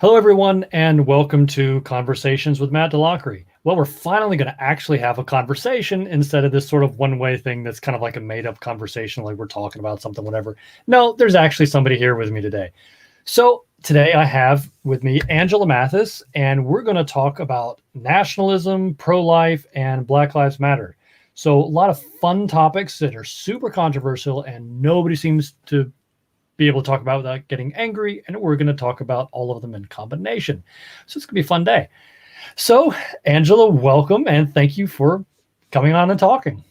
Hello, everyone, and welcome to Conversations with Matt DeLockery. Well, we're finally going to actually have a conversation instead of this sort of one-way thing that's kind of like a made-up conversation, like we're talking about something, whatever. No, there's actually somebody here with me today. So today I have with me Angela Mathis, and we're going to talk about nationalism, pro-life, and Black Lives Matter. So a lot of fun topics that are super controversial, and nobody seems to be able to talk about without getting angry, and we're going to talk about all of them in combination. So it's going to be a fun day. So, Angela, welcome, and thank you for coming on and talking.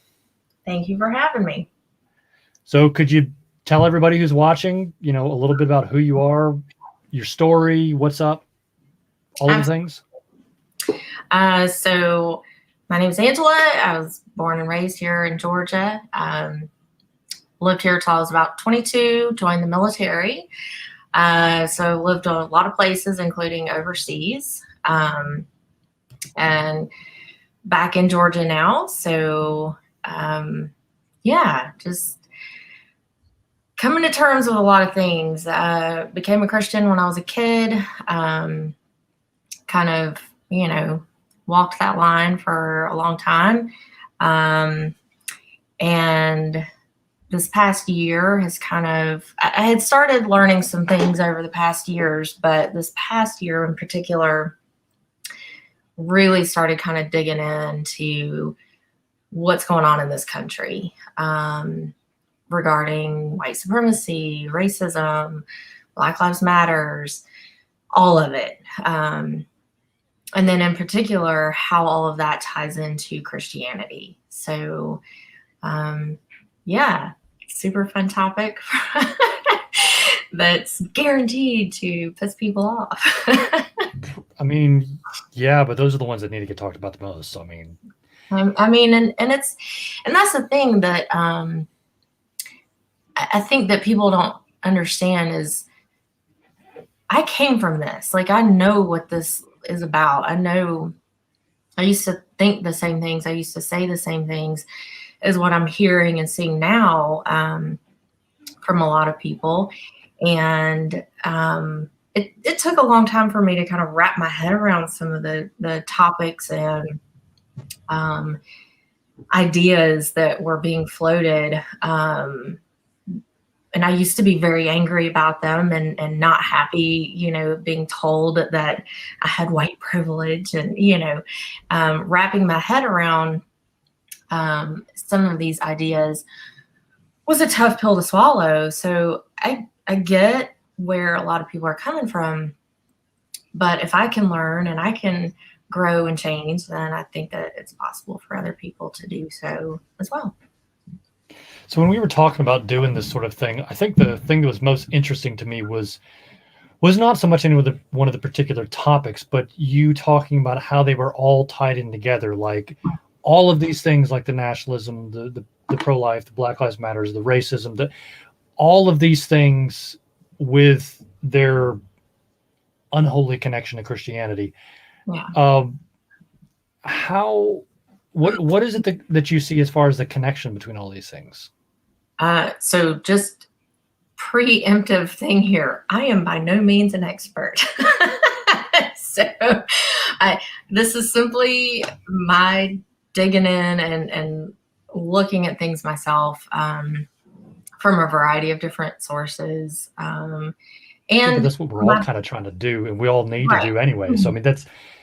Thank you for having me. So could you tell everybody who's watching, a little bit about who you are, your story, what's up, all of the things? So my name is Angela. I was born and raised here in Georgia. Lived here till I was about 22, joined the military. So lived in a lot of places, including overseas, and back in Georgia now. So, just coming to terms with a lot of things. Became a Christian when I was a kid, kind of, walked that line for a long time. And this past year has I had started learning some things over the past years, but this past year in particular really started kind of digging into what's going on in this country regarding white supremacy, racism, Black Lives Matters, all of it. And then in particular, how all of that ties into Christianity. So, super fun topic that's guaranteed to piss people off. I mean, yeah, but those are the ones that need to get talked about the most. So, and that's the thing that I think that people don't understand is I came from this. Like, I know what this is about. I used to think the same things. I used to say the same things is what I'm hearing and seeing now from a lot of people. And it took a long time for me to kind of wrap my head around some of the topics and ideas that were being floated. And I used to be very angry about them and not happy, being told that I had white privilege and, wrapping my head around some of these ideas was a tough pill to swallow. So I get where a lot of people are coming from, but if I can learn and I can grow and change, then I think that it's possible for other people to do so as well. So when we were talking about doing this sort of thing, I think the thing that was most interesting to me was not so much one of the particular topics, but you talking about how they were all tied in together, like all of these things, like the nationalism, the pro-life, the Black Lives Matters, the racism, all of these things with their unholy connection to Christianity. Yeah. What is it that you see as far as the connection between all these things? So just preemptive thing here. I am by no means an expert. So this is simply my digging in and looking at things myself from a variety of different sources. And that's what we're all kind of trying to do, and we all need to do anyway. So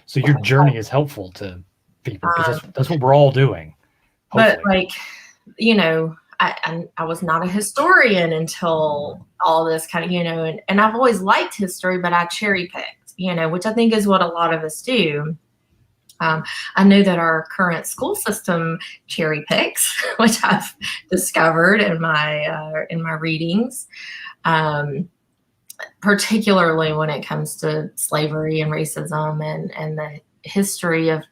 so your journey is helpful to people because that's what we're all doing. Hopefully. But I was not a historian until all this kind of, and I've always liked history, but I cherry picked, which I think is what a lot of us do. I know that our current school system cherry picks, which I've discovered in my readings, particularly when it comes to slavery and racism and the history of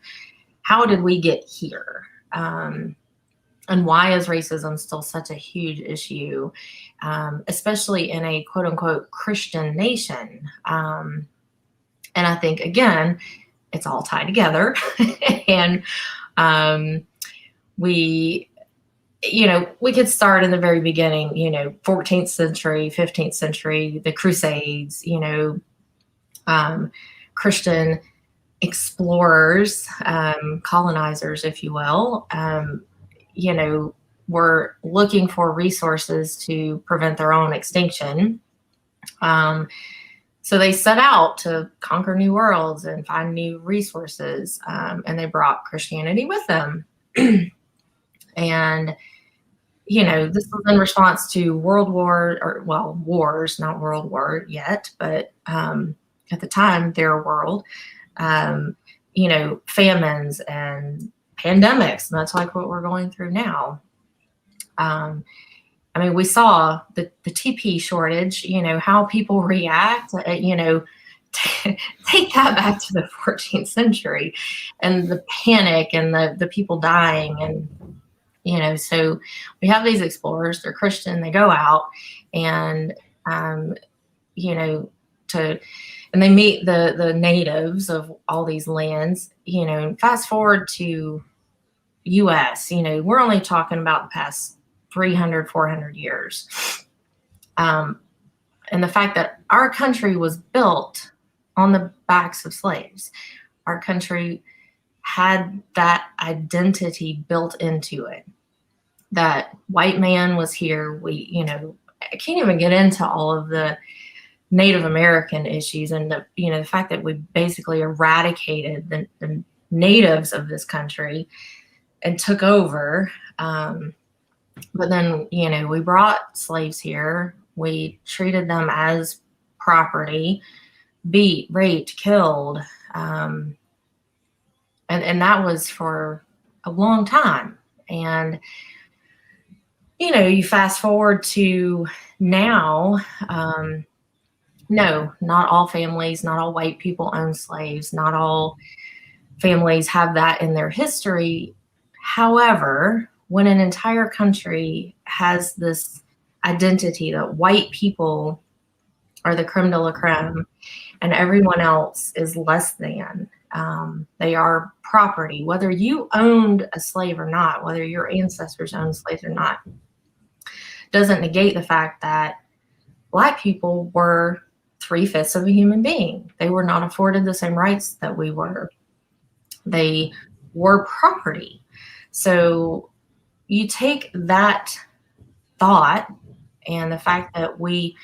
how did we get here, and why is racism still such a huge issue, especially in a quote unquote Christian nation. And I think, again, it's all tied together. And we could start in the very beginning, 14th century, 15th century, the Crusades, Christian explorers, colonizers, if you will, were looking for resources to prevent their own extinction. So they set out to conquer new worlds and find new resources, and they brought Christianity with them. And, this was in response to wars, not World War yet, but at the time, their world, famines and pandemics, and that's like what we're going through now. We saw the TP shortage, how people react, take that back to the 14th century and the panic and the people dying. And, so we have these explorers, they're Christian, they go out and, and they meet the natives of all these lands, fast forward to US, we're only talking about the past 300, 400 years. And the fact that our country was built on the backs of slaves. Our country had that identity built into it. That white man was here. I can't even get into all of the Native American issues and the fact that we basically eradicated the natives of this country and took over. But then, we brought slaves here. We treated them as property, beat, raped, killed. And that was for a long time. And, you fast forward to now, no, not all families, not all white people own slaves. Not all families have that in their history. However, when an entire country has this identity that white people are the creme de la creme and everyone else is less than, they are property, whether you owned a slave or not, whether your ancestors owned slaves or not, doesn't negate the fact that Black people were 3/5 of a human being. They were not afforded the same rights that we were. They were property. So you take that thought and the fact that we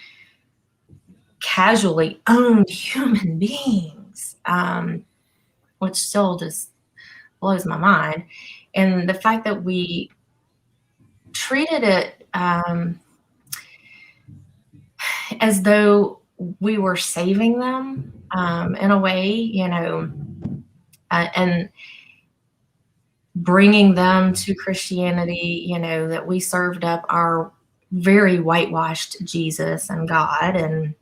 casually owned human beings, which still just blows my mind, and the fact that we treated it as though we were saving them in a way, and bringing them to Christianity, that we served up our very whitewashed Jesus and God and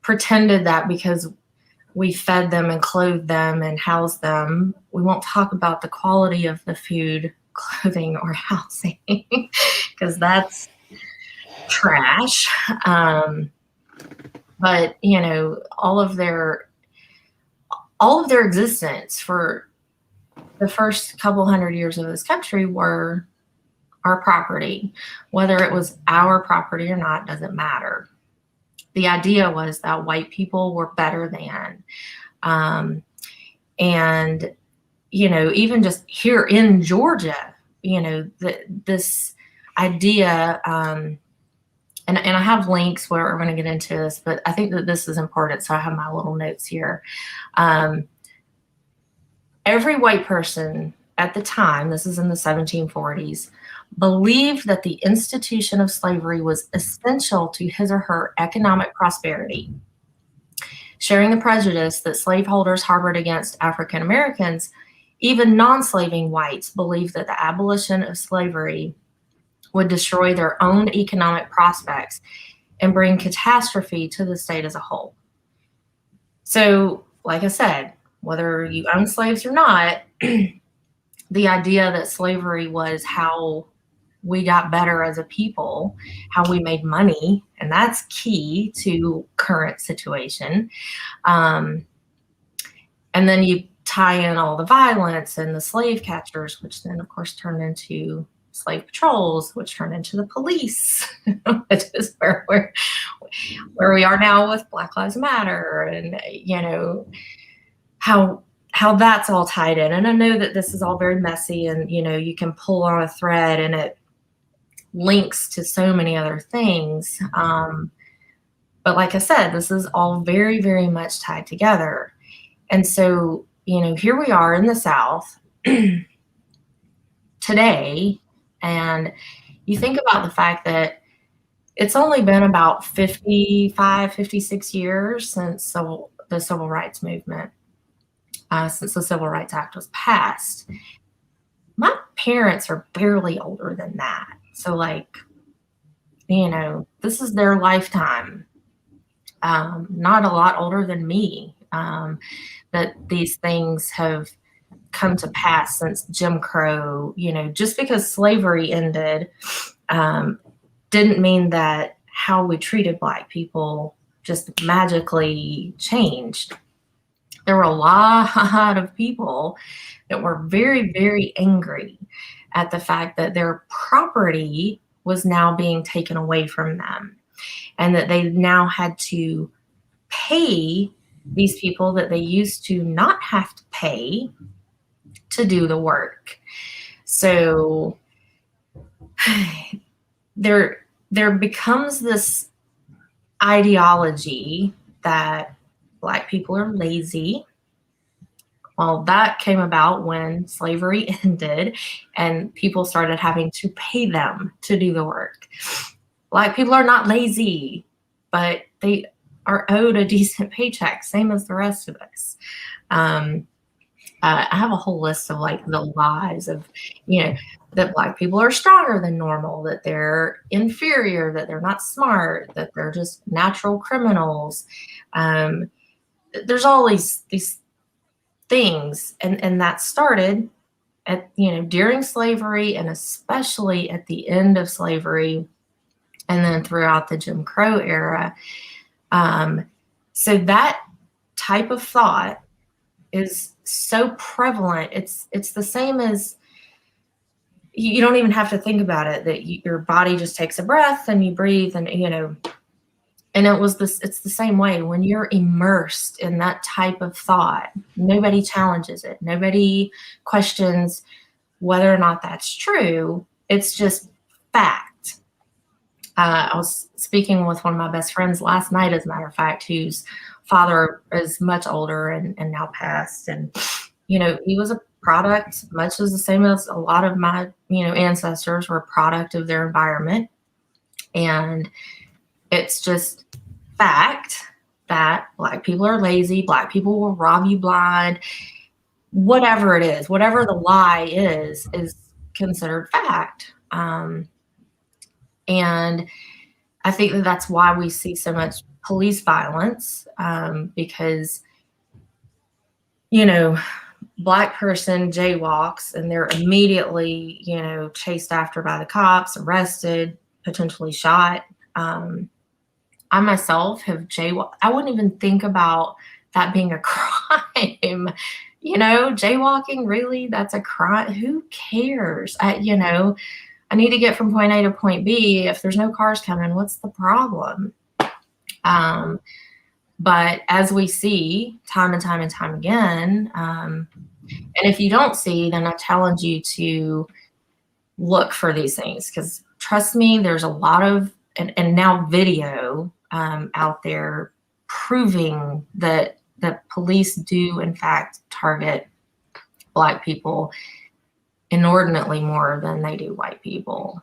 pretended that because we fed them and clothed them and housed them, we won't talk about the quality of the food, clothing, or housing because that's trash. But, all of their existence for the first couple hundred years of this country were our property. Whether it was our property or not doesn't matter. The idea was that white people were better than. And, even just here in Georgia, this idea, and I have links where we're going to get into this, but I think that this is important. So I have my little notes here. Every white person at the time, this is in the 1740s, believed that the institution of slavery was essential to his or her economic prosperity. Sharing the prejudice that slaveholders harbored against African Americans, even non-slaving whites believed that the abolition of slavery would destroy their own economic prospects and bring catastrophe to the state as a whole. So, like I said, whether you own slaves or not, the idea that slavery was how we got better as a people, how we made money, and that's key to current situation. And then you tie in all the violence and the slave catchers, which then, of course, turned into slave patrols, which turned into the police, which is where where we are now with Black Lives Matter, and how that's all tied in. And I know that this is all very messy, and you can pull on a thread and it links to so many other things. But like I said, this is all very, very much tied together. And so, here we are in the South today, and you think about the fact that it's only been about 55, 56 years since the Civil Rights Movement, since the Civil Rights Act was passed. My parents are barely older than that. So, this is their lifetime. Not a lot older than me, that these things have come to pass since Jim Crow. Just because slavery ended didn't mean that how we treated Black people just magically changed. There were a lot of people that were very, very angry at the fact that their property was now being taken away from them, and that they now had to pay these people that they used to not have to pay to do the work. So there becomes this ideology that Black people are lazy. Well, that came about when slavery ended and people started having to pay them to do the work. Black people are not lazy, but they are owed a decent paycheck, same as the rest of us. I have a whole list of the lies of, that Black people are stronger than normal, that they're inferior, that they're not smart, that they're just natural criminals. There's all these things, and that started at during slavery, and especially at the end of slavery, and then throughout the Jim Crow era. So that type of thought is so prevalent. It's the same as, you don't even have to think about it, that your body just takes a breath and you breathe, and and it's the same way when you're immersed in that type of thought. Nobody challenges it. Nobody questions whether or not that's true. It's just fact. I was speaking with one of my best friends last night, as a matter of fact, whose father is much older and now passed. And, he was a product, much as the same as a lot of my, ancestors were a product of their environment. And it's just fact that Black people are lazy. Black people will rob you blind. Whatever it is, whatever the lie is considered fact. And I think that that's why we see so much police violence, because, Black person jaywalks and they're immediately, chased after by the cops, arrested, potentially shot. I myself have jaywalked. I wouldn't even think about that being a crime. Jaywalking, really? That's a crime? Who cares? I need to get from point A to point B. If there's no cars coming, what's the problem? But as we see time and time and time again, and if you don't see, then I challenge you to look for these things, because trust me, there's a lot of, and now video out there proving that police do in fact target Black people inordinately more than they do white people,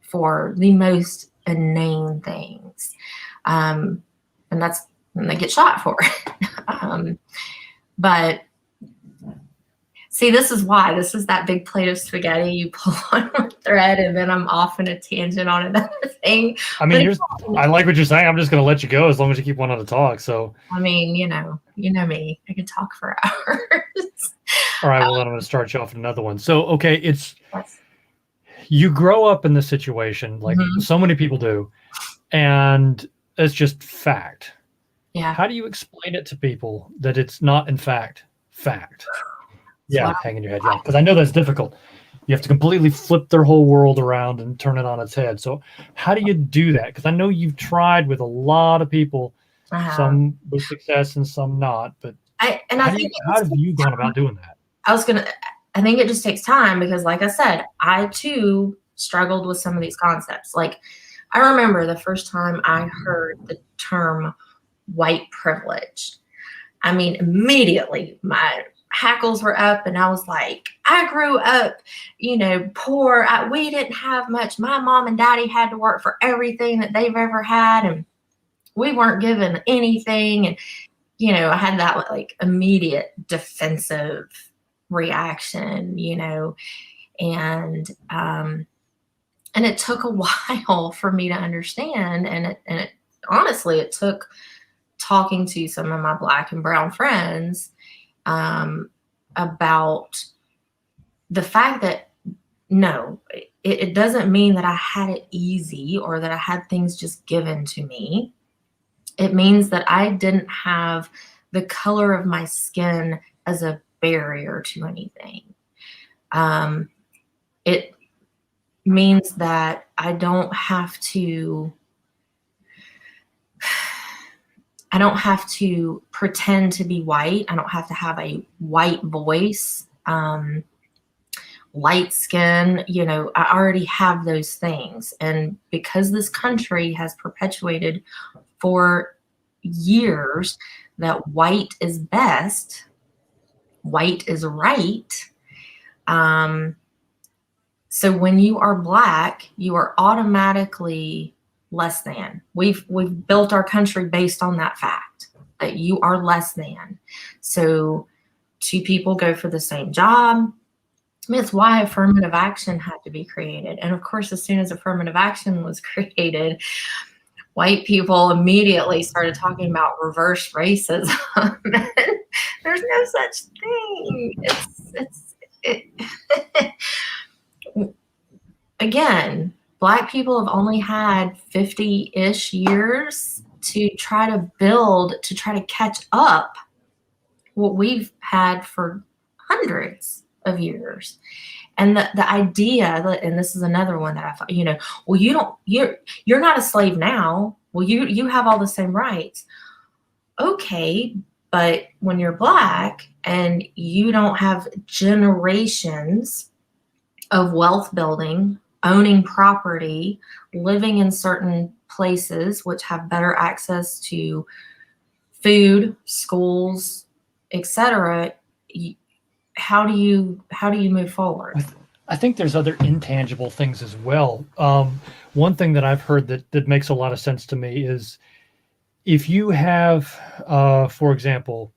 for the most inane things. And that's when they get shot for it. But see, this is that big plate of spaghetti. You pull on one thread and then I'm off in a tangent on another thing. I mean, I like what you're saying. I'm just going to let you go as long as you keep wanting to talk. So, I mean, you know me, I could talk for hours. All right. Well, then I'm going to start you off with another one. So, okay. You grow up in this situation like so many people do, and it's just fact. Yeah. How do you explain it to people that it's not in fact? Yeah, hanging your head. Yeah, because I know that's difficult. You have to completely flip their whole world around and turn it on its head. So how do you do that? Because I know you've tried with a lot of people, some with success and some not. But I think how have you gone about doing that? I think it just takes time because, like I said, I too struggled with some of these concepts. Like, I remember the first time I heard the term white privilege. I mean, immediately my hackles were up, and I was like, I grew up, poor. We didn't have much. My mom and daddy had to work for everything that they've ever had, and we weren't given anything. And, I had that like immediate defensive reaction, and it took a while for me to understand. And it honestly, it took talking to some of my Black and brown friends about the fact that no, it doesn't mean that I had it easy or that I had things just given to me. It means that I didn't have the color of my skin as a barrier to anything. It means that I don't have to pretend to be white. I don't have to have a white voice, light skin. I already have those things. And because this country has perpetuated for years that white is best, white is right. So when you are Black, you are automatically less than. We've built our country based on that fact that you are less than. So two people go for the same job. I mean, it's why affirmative action had to be created. And of course, as soon as affirmative action was created, white people immediately started talking about reverse racism. There's no such thing. Again, Black people have only had 50-ish years to try to catch up what we've had for hundreds of years. And the idea, and this is another one that I thought, well, you're not a slave now. Well, you have all the same rights. Okay, but when you're Black and you don't have generations of wealth building, owning property, living in certain places which have better access to food, schools, etc., how do you move forward? I think there's other intangible things as well. One thing that I've heard that makes a lot of sense to me is if you have, for example,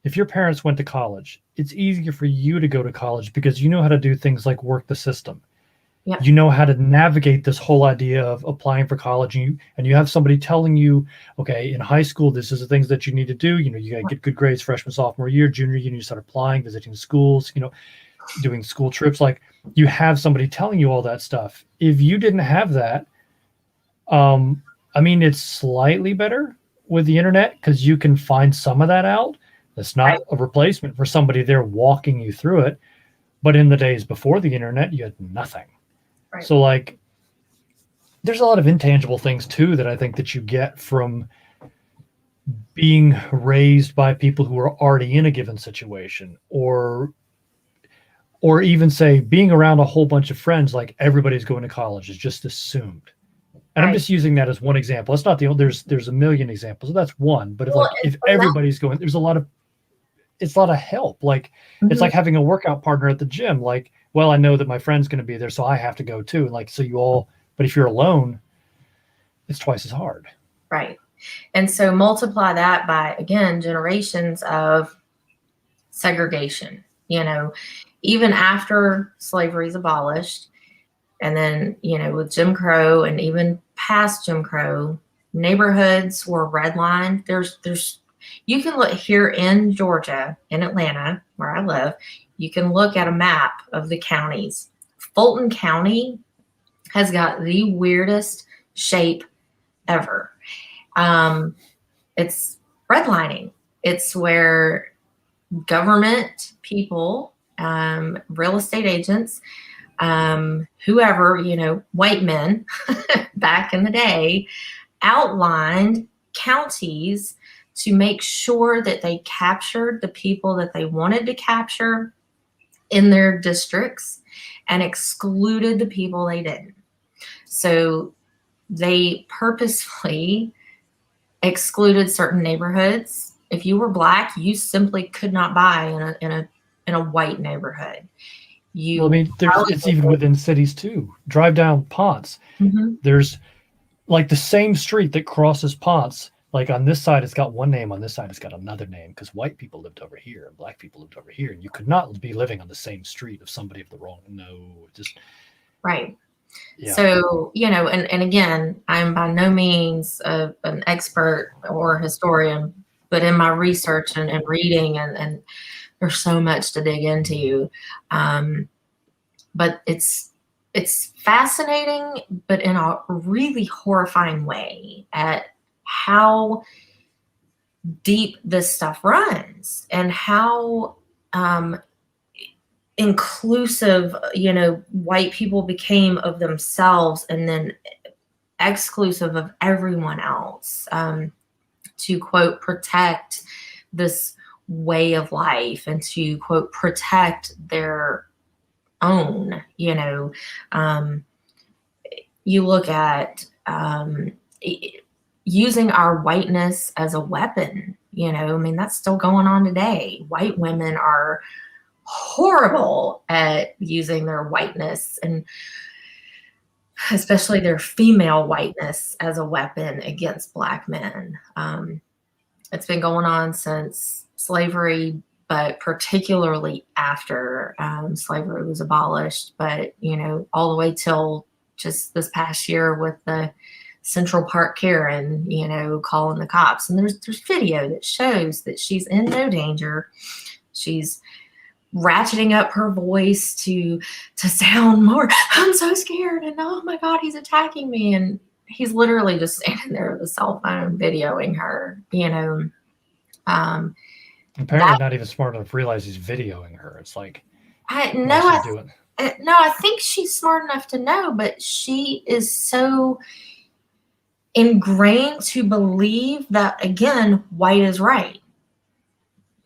if your parents went to college, it's easier for you to go to college because you know how to do things like work the system. Yep. You know how to navigate this whole idea of applying for college, and you have somebody telling you, okay, in high school, this is the things that you need to do. You got to get good grades freshman, sophomore year, junior year, you start applying, visiting schools, doing school trips. Like, you have somebody telling you all that stuff. If you didn't have that, I mean, it's slightly better with the internet because you can find some of that out. That's not a replacement for somebody there walking you through it. But in the days before the internet, you had nothing. Right. So, like, there's a lot of intangible things too that I think that you get from being raised by people who are already in a given situation, or even say being around a whole bunch of friends, like everybody's going to college is just assumed. And I'm just using that as one example. It's not there's a million examples. So that's one. But if everybody's going, there's a lot of help. Like, it's like having a workout partner at the gym. Like, well, I know that my friend's going to be there, so I have to go too. Like, so but if you're alone, it's twice as hard. Right. And so multiply that by, again, generations of segregation, even after slavery is abolished, and then, with Jim Crow and even past Jim Crow, neighborhoods were redlined. You can look here in Georgia, in Atlanta, where I live, you can look at a map of the counties. Fulton County has got the weirdest shape ever. It's redlining. It's where government people, real estate agents, whoever, white men back in the day, outlined counties to make sure that they captured the people that they wanted to capture in their districts and excluded the people they didn't. So they purposefully excluded certain neighborhoods. If you were Black, you simply could not buy in a white neighborhood. Well, I mean, it's even within cities too. Drive down Ponce. Mm-hmm. There's like the same street that crosses Ponce. Like on this side, it's got one name. On this side, it's got another name because white people lived over here and Black people lived over here, and you could not be living on the same street of somebody of the wrong. No, just right. Yeah. So, and again, I'm by no means an expert or historian, but in my research and reading, and there's so much to dig into. But it's fascinating, but in a really horrifying way at how deep this stuff runs and how inclusive, white people became of themselves and then exclusive of everyone else, to quote, protect this way of life and to quote, protect their own, you look at using our whiteness as a weapon, that's still going on today. White women are horrible at using their whiteness, and especially their female whiteness, as a weapon against Black men. It's been going on since slavery, but particularly after slavery was abolished, but all the way till just this past year with the Central Park Karen, calling the cops. And there's video that shows that she's in no danger. She's ratcheting up her voice to sound more, I'm so scared, and oh my God, he's attacking me. And he's literally just standing there with a cell phone videoing her, Apparently not even smart enough to realize he's videoing her. It's like, I think she's smart enough to know, but she is so ingrained to believe that, again, white is right.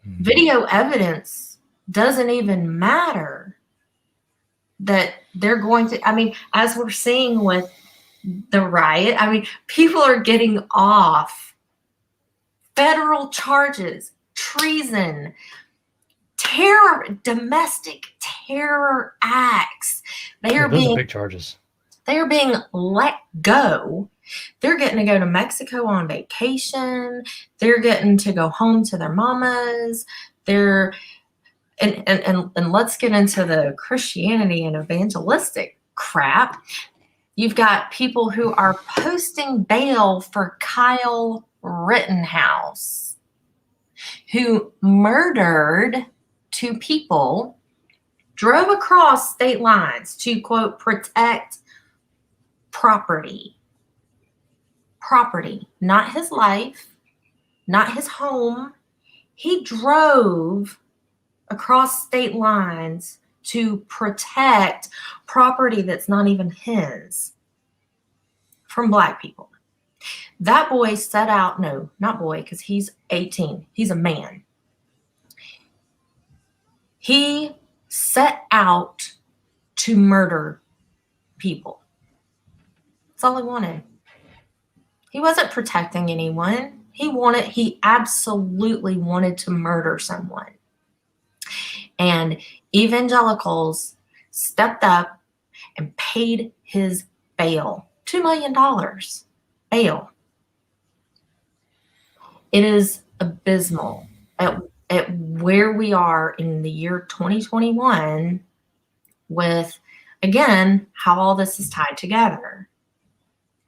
Mm-hmm. Video evidence doesn't even matter, that they're going to, as we're seeing with the riot, people are getting off federal charges, treason, terror, domestic terror acts. Those are big charges. They are being let go. They're getting to go to Mexico on vacation. They're getting to go home to their mamas. And let's get into the Christianity and evangelistic crap. You've got people who are posting bail for Kyle Rittenhouse, who murdered 2 people, drove across state lines to, quote, protect property. Property, not his life, not his home. He drove across state lines to protect property that's not even his from Black people. That boy set out, no, not boy, because he's 18. He's a man. He set out to murder people. That's all he wanted. He wasn't protecting anyone. He absolutely wanted to murder someone. And evangelicals stepped up and paid his bail, $2 million bail. It is abysmal at where we are in the year 2021 with, again, how all this is tied together.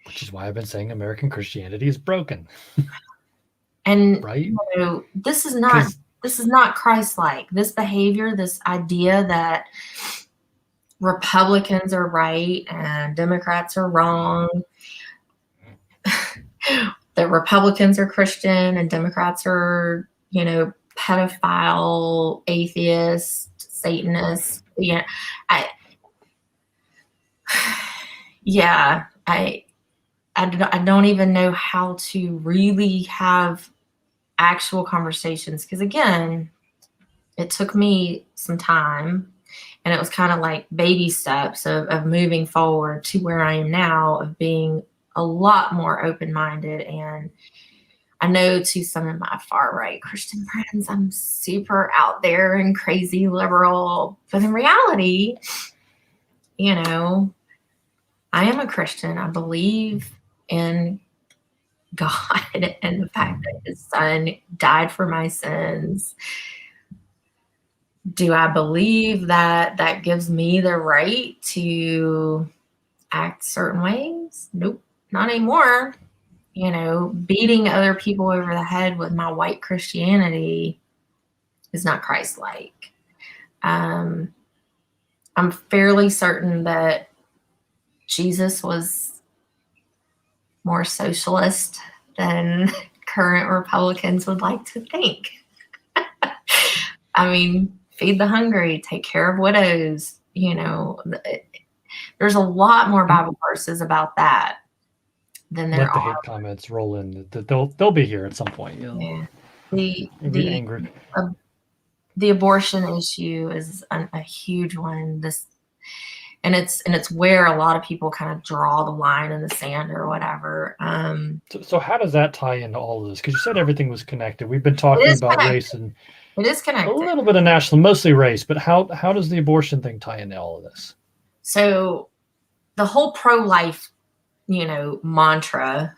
Which is why I've been saying American Christianity is broken. And right? This is not Christ-like. This behavior, this idea that Republicans are right and Democrats are wrong, that Republicans are Christian and Democrats are, pedophile, atheist, Satanist. Yeah, I don't even know how to really have actual conversations because, again, it took me some time, and it was kind of like baby steps of moving forward to where I am now, of being a lot more open-minded. And I know to some of my far right Christian friends, I'm super out there and crazy liberal. But in reality, you know, I am a Christian. I believe in God and the fact that his son died for my sins. Do I believe that that gives me the right to act certain ways? Nope, not anymore. Beating other people over the head with my white Christianity is not Christ-like. I'm fairly certain that Jesus was more socialist than current Republicans would like to think. I mean, feed the hungry, take care of widows. There's a lot more Bible verses about that than there Let the are. hate comments roll in. They'll be here at some point. Yeah. You'll be angry. The abortion issue is a huge one. And it's where a lot of people kind of draw the line in the sand or whatever. So how does that tie into all of this? Because you said everything was connected. We've been talking about race and it is connected. A little bit of national, mostly race. But how does the abortion thing tie into all of this? So the whole pro-life, mantra.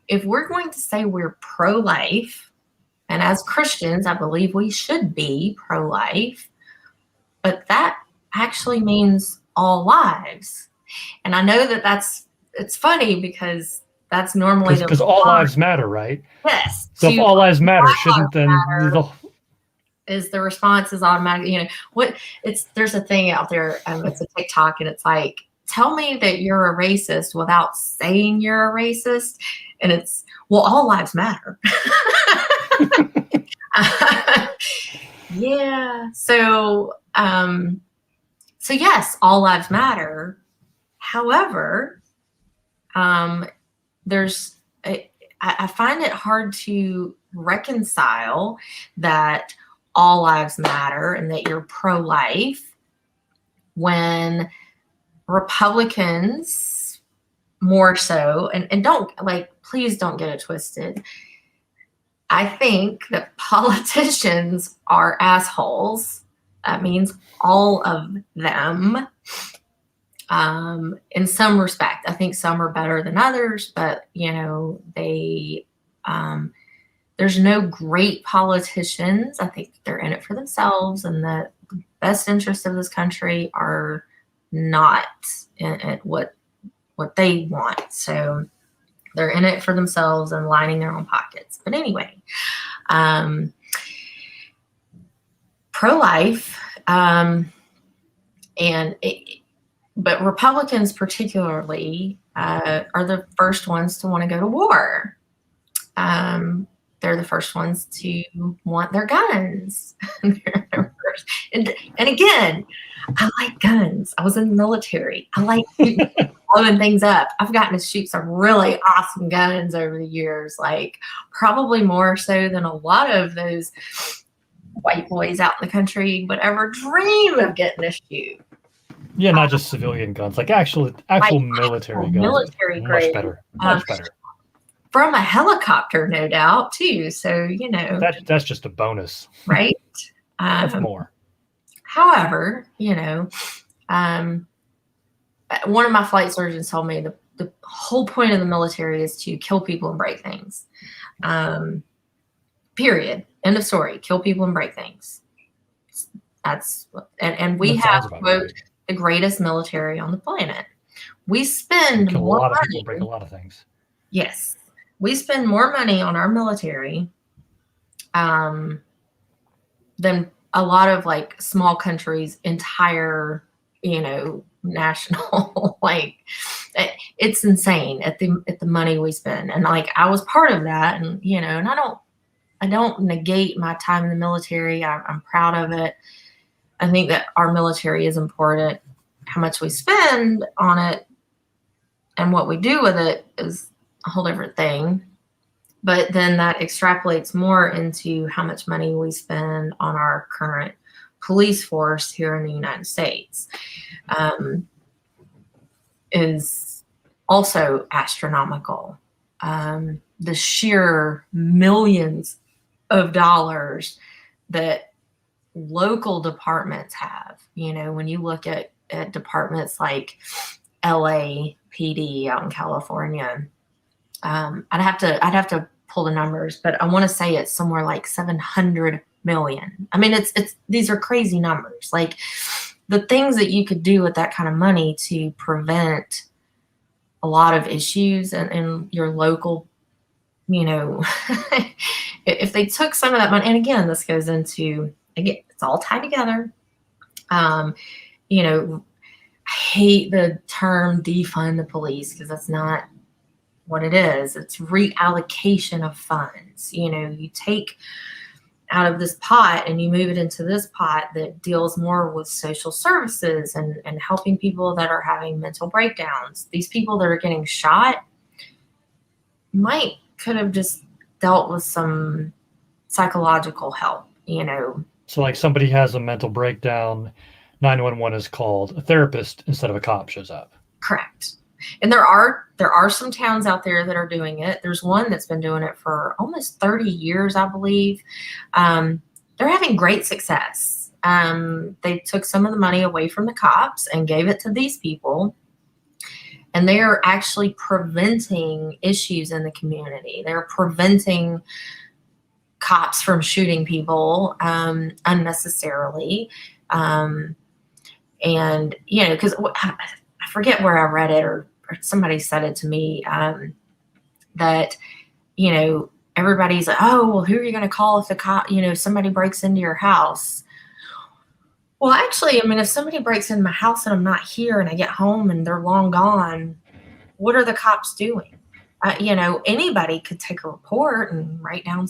If we're going to say we're pro-life, and as Christians, I believe we should be pro-life, but that actually means all lives. And I know it's funny because that's normally because all lives matter, right? Yes. So if all lives matter, shouldn't then the response is automatic? There's a thing out there. It's a TikTok, and it's like, tell me that you're a racist without saying you're a racist, and it's, well, all lives matter. Yeah. So yes, all lives matter. However, I find it hard to reconcile that all lives matter and that you're pro-life when Republicans more so, and please don't get it twisted. I think that politicians are assholes. That means all of them. In some respect, I think some are better than others, but there's no great politicians. I think they're in it for themselves, and the best interests of this country are not in what they want. So they're in it for themselves and lining their own pockets. But anyway, pro-life, but Republicans particularly are the first ones to want to go to war. They're the first ones to want their guns. And again, I like guns. I was in the military. I like blowing things up. I've gotten to shoot some really awesome guns over the years, like probably more so than a lot of those white boys out in the country would ever dream of getting to shoot. Yeah, not just civilian guns, like actual military guns. Military grade. Much better. From a helicopter, no doubt, too. So, that's just a bonus. Right? That's more. However, one of my flight surgeons told me the whole point of the military is to kill people and break things. Period. End of story. Kill people and break things. And we have, quote, the greatest military on the planet. We spend more money. A lot of people break a lot of things. Yes. We spend more money on our military than a lot of small countries' entire, national, it's insane at the money we spend. And I was part of that, and and I don't negate my time in the military. I'm proud of it. I think that our military is important. how much we spend on it and what we do with it is a whole different thing. But then that extrapolates more into how much money we spend on our current police force here in the United States. Is also astronomical. The sheer millions of dollars that local departments have. When you look at departments like LAPD out in California, I'd have to pull the numbers, but I want to say it's somewhere like 700 million. I mean, it's these are crazy numbers. Like the things that you could do with that kind of money to prevent a lot of issues in your local, if they took some of that money, and again, this goes into, it's all tied together. I hate the term defund the police because that's not what it is. It's reallocation of funds. You take out of this pot and you move it into this pot that deals more with social services and helping people that are having mental breakdowns. These people that are getting shot could have just dealt with some psychological help, So like somebody has a mental breakdown, 911 is called, a therapist instead of a cop shows up. Correct. And there are some towns out there that are doing it. There's one that's been doing it for almost 30 years, I believe. They're having great success. They took some of the money away from the cops and gave it to these people. And they are actually preventing issues in the community. They're preventing cops from shooting people unnecessarily. And, because I forget where I read it or somebody said it to me, that, everybody's like, oh, well, who are you going to call if the cop, somebody breaks into your house? Well, actually, if somebody breaks into my house and I'm not here and I get home and they're long gone, what are the cops doing? Anybody could take a report and write down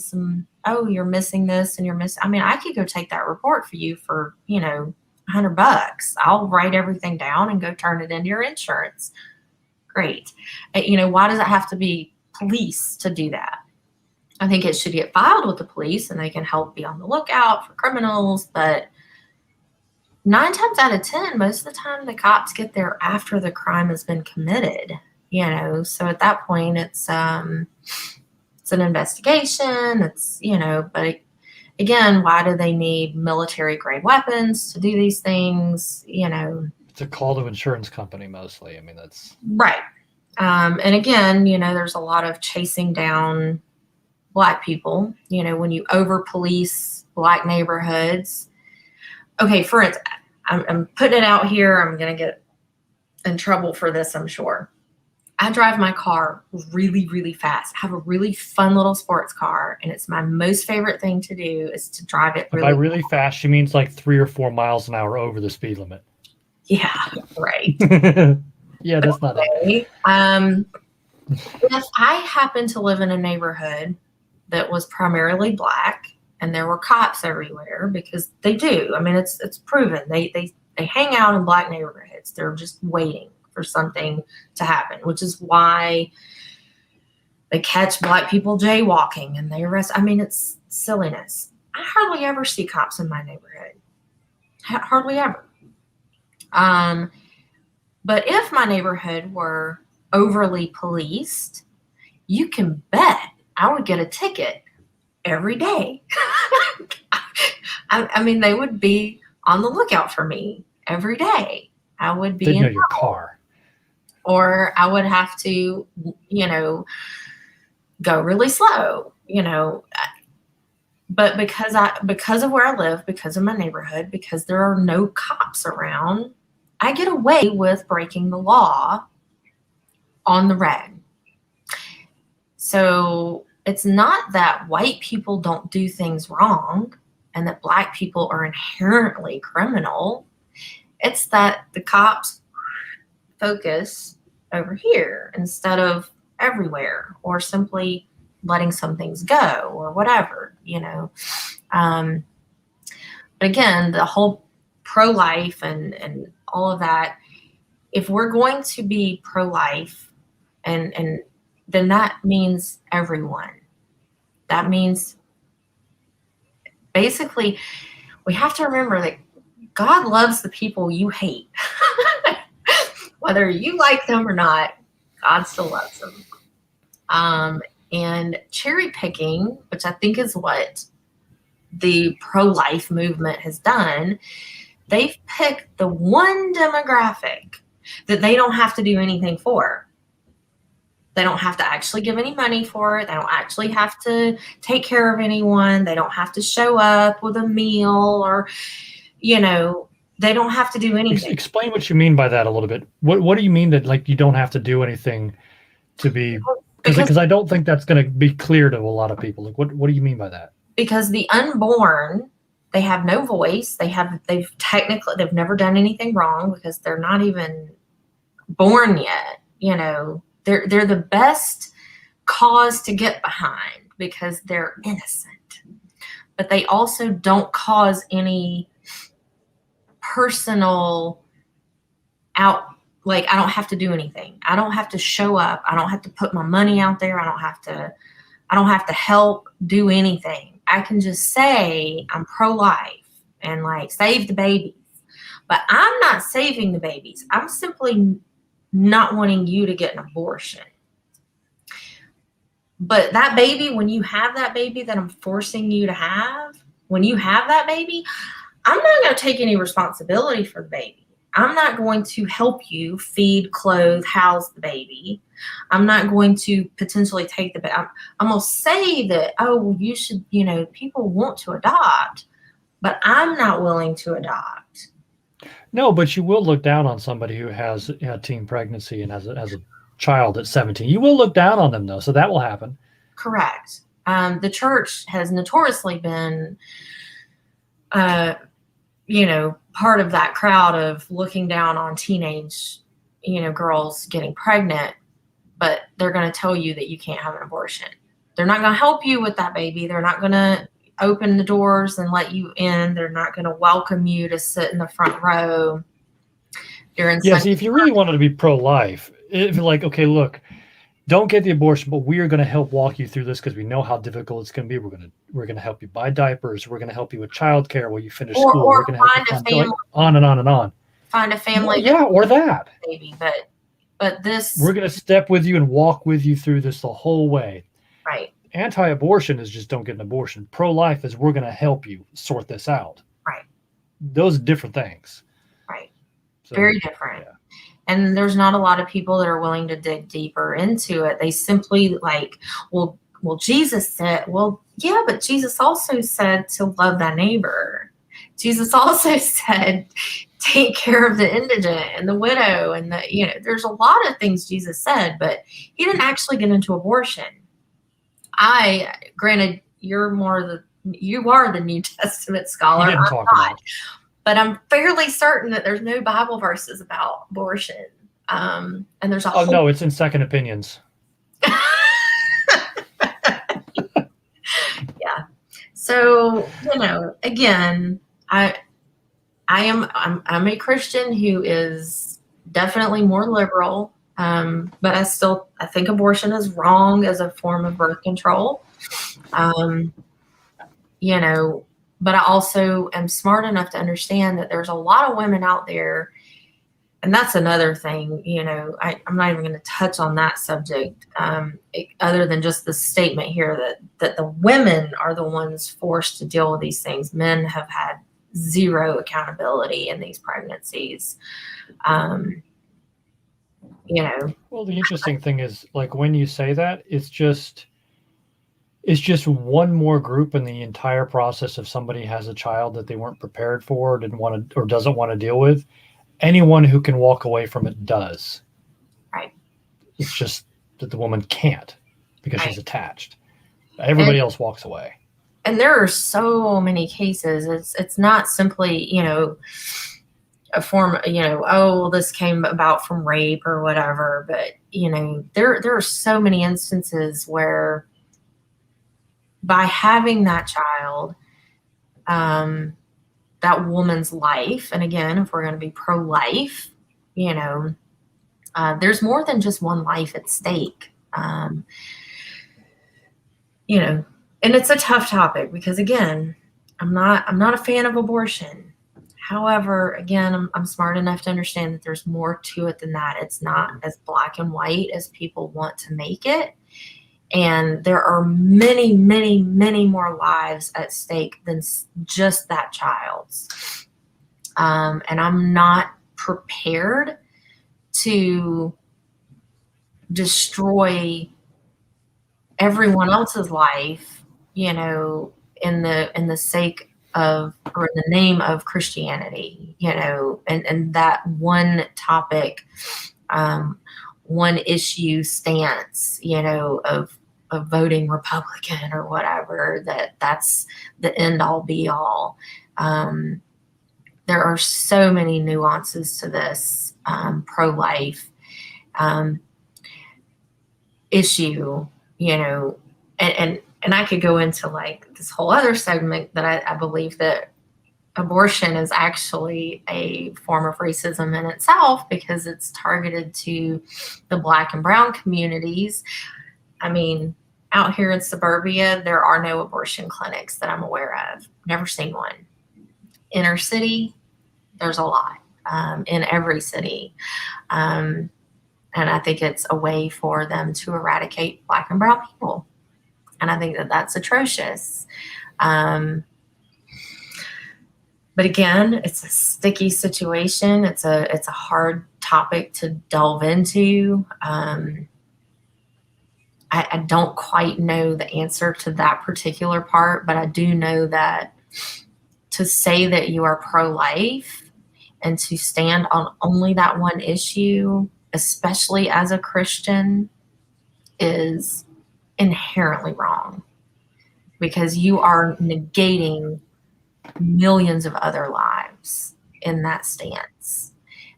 oh, you're missing this and you're missing. I could go take that report for you for, $100. I'll write everything down and go turn it into your insurance. Great. Why does it have to be police to do that? I think it should get filed with the police and they can help be on the lookout for criminals. But 9 times out of 10, most of the time the cops get there after the crime has been committed. So at that point it's an investigation. It's, but again, why do they need military grade weapons to do these things? It's a call to insurance company mostly. That's right. And again, there's a lot of chasing down Black people, when you over police Black neighborhoods. Okay. For instance, I'm putting it out here. I'm going to get in trouble for this, I'm sure. I drive my car really, really fast. I have a really fun little sports car, and it's my most favorite thing to do is to drive it really By really fast, she means like 3 or 4 miles an hour over the speed limit. Yeah, right. Yeah, that's not it. If I happen to live in a neighborhood that was primarily Black and there were cops everywhere, because they do. It's proven. They hang out in Black neighborhoods. They're just waiting for something to happen, which is why they catch Black people jaywalking and they arrest. It's silliness. I hardly ever see cops in my neighborhood. Hardly ever. But if my neighborhood were overly policed, you can bet I would get a ticket every day. They would be on the lookout for me every day. I would be in your car. Or I would have to, go really slow, But because of where I live, because of my neighborhood, because there are no cops around, I get away with breaking the law on the reg. So it's not that white people don't do things wrong and that Black people are inherently criminal. It's that the cops focus over here instead of everywhere, or simply letting some things go or whatever, But again, the whole pro-life and all of that, if we're going to be pro-life, and then that means everyone. That means basically we have to remember that God loves the people you hate. Whether you like them or not, God still loves them. And cherry picking, which I think is what the pro-life movement has done, they've picked the one demographic that they don't have to do anything for. They don't have to actually give any money for it. They don't actually have to take care of anyone. They don't have to show up with a meal, or, you know, they don't have to do anything. Explain what you mean by that a little bit. What do you mean that, like, you don't have to do anything to be, because I don't think that's going to be clear to a lot of people. Like, what do you mean by that? Because the unborn, they have no voice. They've never done anything wrong because they're not even born yet. You know, they're the best cause to get behind because they're innocent, but they also don't cause any personal like, I don't have to do anything. I don't have to show up. I don't have to put my money out there. I don't have to help do anything. I can just say I'm pro-life and, like, save the babies. But I'm not saving the babies. I'm simply not wanting you to get an abortion. But that baby, when you have that baby that I'm forcing you to have, when you have that baby, I'm not going to take any responsibility for the baby. I'm not going to help you feed, clothe, house the baby. I'm not going to potentially take the baby. I'm going to say that, oh, you should, you know, people want to adopt, but I'm not willing to adopt. No, but you will look down on somebody who has a teen pregnancy and has a child at 17. You will look down on them, though, so that will happen. Correct. The church has notoriously been, you know, part of that crowd of looking down on teenage, you know, girls getting pregnant, but they're going to tell you that you can't have an abortion. They're not going to help you with that baby. They're not going to open the doors and let you in. They're not going to welcome you to sit in the front row during. Yeah, see, if you really wanted to be pro-life, if you're like, okay, look, don't get the abortion, but we are going to help walk you through this because we know how difficult it's going to be. We're going to help you buy diapers. We're going to help you with childcare while you finish school. Or we're going to help find a family. On and on and on. Find a family. Yeah, or that. Baby, but this. We're going to step with you and walk with you through this the whole way. Right. Anti-abortion is just don't get an abortion. Pro-life is we're going to help you sort this out. Right. Those are different things. Right. So, very different. Yeah. And there's not a lot of people that are willing to dig deeper into it. They simply like, well, Jesus said, well, yeah, but Jesus also said to love thy neighbor. Jesus also said, take care of the indigent and the widow. And you know, there's a lot of things Jesus said, but he didn't actually get into abortion. Granted, you are the New Testament scholar. He didn't talk about it. But I'm fairly certain that there's no Bible verses about abortion. And there's a no, it's in Second Opinions. Yeah. So, you know, again, I'm a Christian who is definitely more liberal. But I think abortion is wrong as a form of birth control. You know, but I also am smart enough to understand that there's a lot of women out there, and that's another thing, you know, I'm not even going to touch on that subject, other than just the statement here that the women are the ones forced to deal with these things. Men have had zero accountability in these pregnancies. You know. Well, the interesting thing is, like, when you say that, it's just one more group in the entire process. If somebody has a child that they weren't prepared for, didn't want to, or doesn't want to deal with, anyone who can walk away from it does. Right. It's just that the woman can't because she's attached. Everybody else walks away. And there are so many cases. It's not simply, you know, a form, you know, oh, this came about from rape or whatever. But, you know, there are so many instances where by having that child, that woman's life, and again, if we're going to be pro-life, you know, There's more than just one life at stake. You know, and it's a tough topic because, again, I'm not a fan of abortion. However, again, I'm smart enough to understand that there's more to it than that. It's not as black and white as people want to make it. And there are many, many, many more lives at stake than just that child's. And I'm not prepared to destroy everyone else's life, in the sake of, or in the name of Christianity, and that one topic, one issue stance, of voting Republican or whatever, that's the end all be all. There are so many nuances to this pro-life issue, and I could go into like this whole other segment that I believe that abortion is actually a form of racism in itself because it's targeted to the Black and brown communities. I mean, out here in suburbia, there are no abortion clinics that I'm aware of. Never seen one. Inner city, there's a lot, in every city. And I think it's a way for them to eradicate Black and brown people. And I think that that's atrocious. But again, it's a sticky situation. It's a hard topic to delve into. I don't quite know the answer to that particular part, but I do know that to say that you are pro-life and to stand on only that one issue, especially as a Christian, is inherently wrong because you are negating millions of other lives in that stance.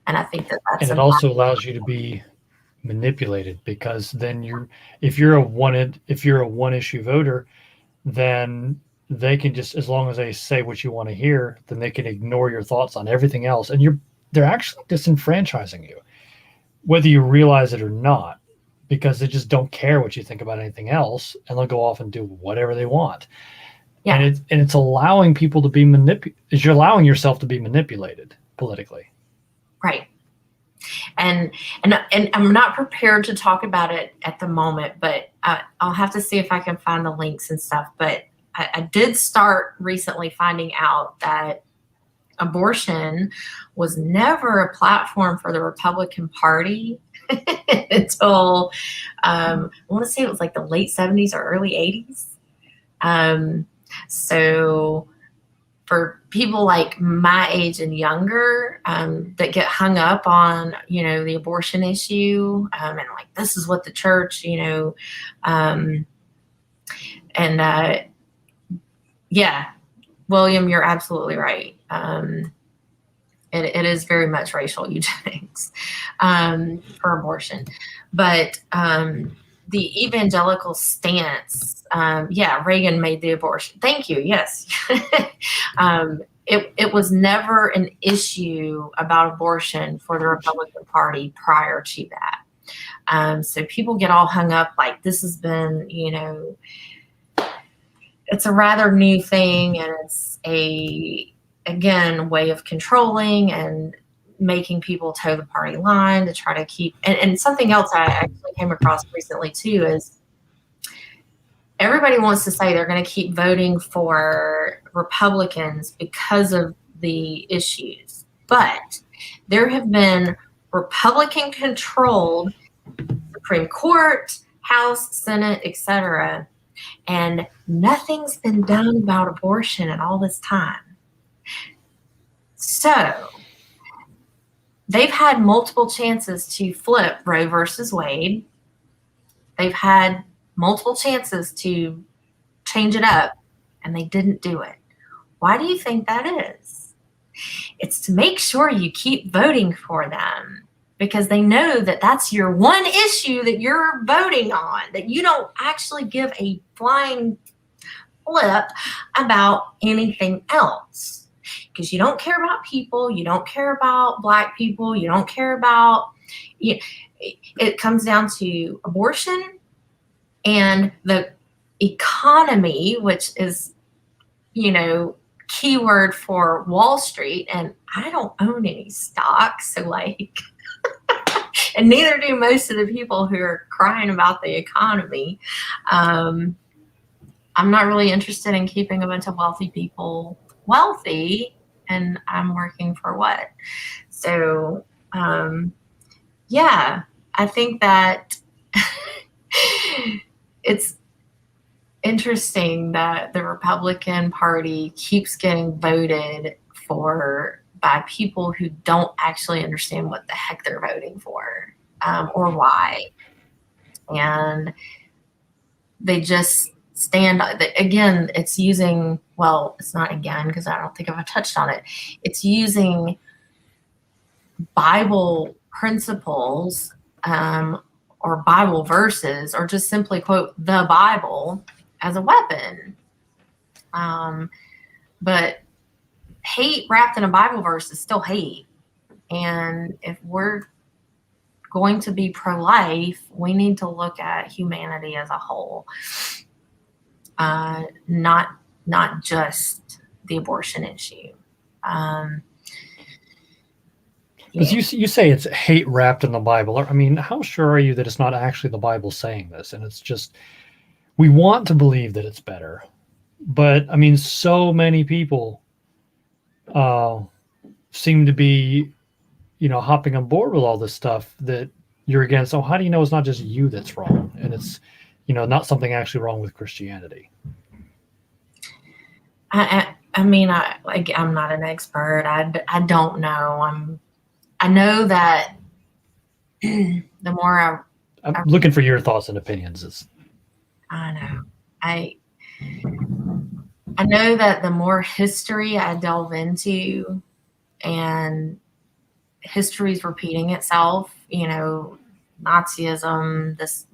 And I think that that's, and it also allows you to be manipulated because then if you're a one issue voter, then they can just, as long as they say what you want to hear, then they can ignore your thoughts on everything else, and they're actually disenfranchising you, whether you realize it or not, because they just don't care what you think about anything else, and they'll go off and do whatever they want. Yeah. And it's allowing people to be you're allowing yourself to be manipulated politically. Right. And I'm not prepared to talk about it at the moment, but I'll have to see if I can find the links and stuff. But I did start recently finding out that abortion was never a platform for the Republican Party until I want to say it was like the late 70s or early 80s. So for people like my age and younger that get hung up on, the abortion issue and like, this is what the church, yeah, William, you're absolutely right. It is very much racial eugenics for abortion. But the evangelical stance, Reagan made the abortion. Thank you. Yes. It was never an issue about abortion for the Republican Party prior to that. So people get all hung up like this has been, it's a rather new thing, and it's again, way of controlling and making people toe the party line to try to keep, and something else I actually came across recently too is everybody wants to say they're going to keep voting for Republicans because of the issues, but there have been Republican controlled Supreme Court, House, Senate, etc., and nothing's been done about abortion in all this time. So they've had multiple chances to flip Roe versus Wade. They've had multiple chances to change it up, and they didn't do it. Why do you think that is? It's to make sure you keep voting for them because they know that that's your one issue that you're voting on, that you don't actually give a flying flip about anything else. Because you don't care about people, you don't care about Black people, you don't care about It comes down to abortion and the economy, which is, keyword for Wall Street. And I don't own any stocks. So like, and neither do most of the people who are crying about the economy. I'm not really interested in keeping a bunch of wealthy people wealthy, and I'm working for what? So, yeah, I think that it's interesting that the Republican Party keeps getting voted for by people who don't actually understand what the heck they're voting for, or why. And they just stand, again, it's using, well, it's not again, because I don't think I've touched on it. It's using Bible principles, or Bible verses, or just simply quote the Bible as a weapon. But hate wrapped in a Bible verse is still hate. And if we're going to be pro-life, we need to look at humanity as a whole, not just the abortion issue. Because you say it's hate wrapped in the Bible. I mean, how sure are you that it's not actually the Bible saying this? And it's just, we want to believe that it's better. But, I mean, so many people seem to be, hopping on board with all this stuff that you're against. So how do you know it's not just you that's wrong? And it's, not something actually wrong with Christianity? I mean, I'm not an expert. I don't know. I know that the more I'm looking for your thoughts and opinions. I know. I know that the more history I delve into, and history's repeating itself, Nazism, this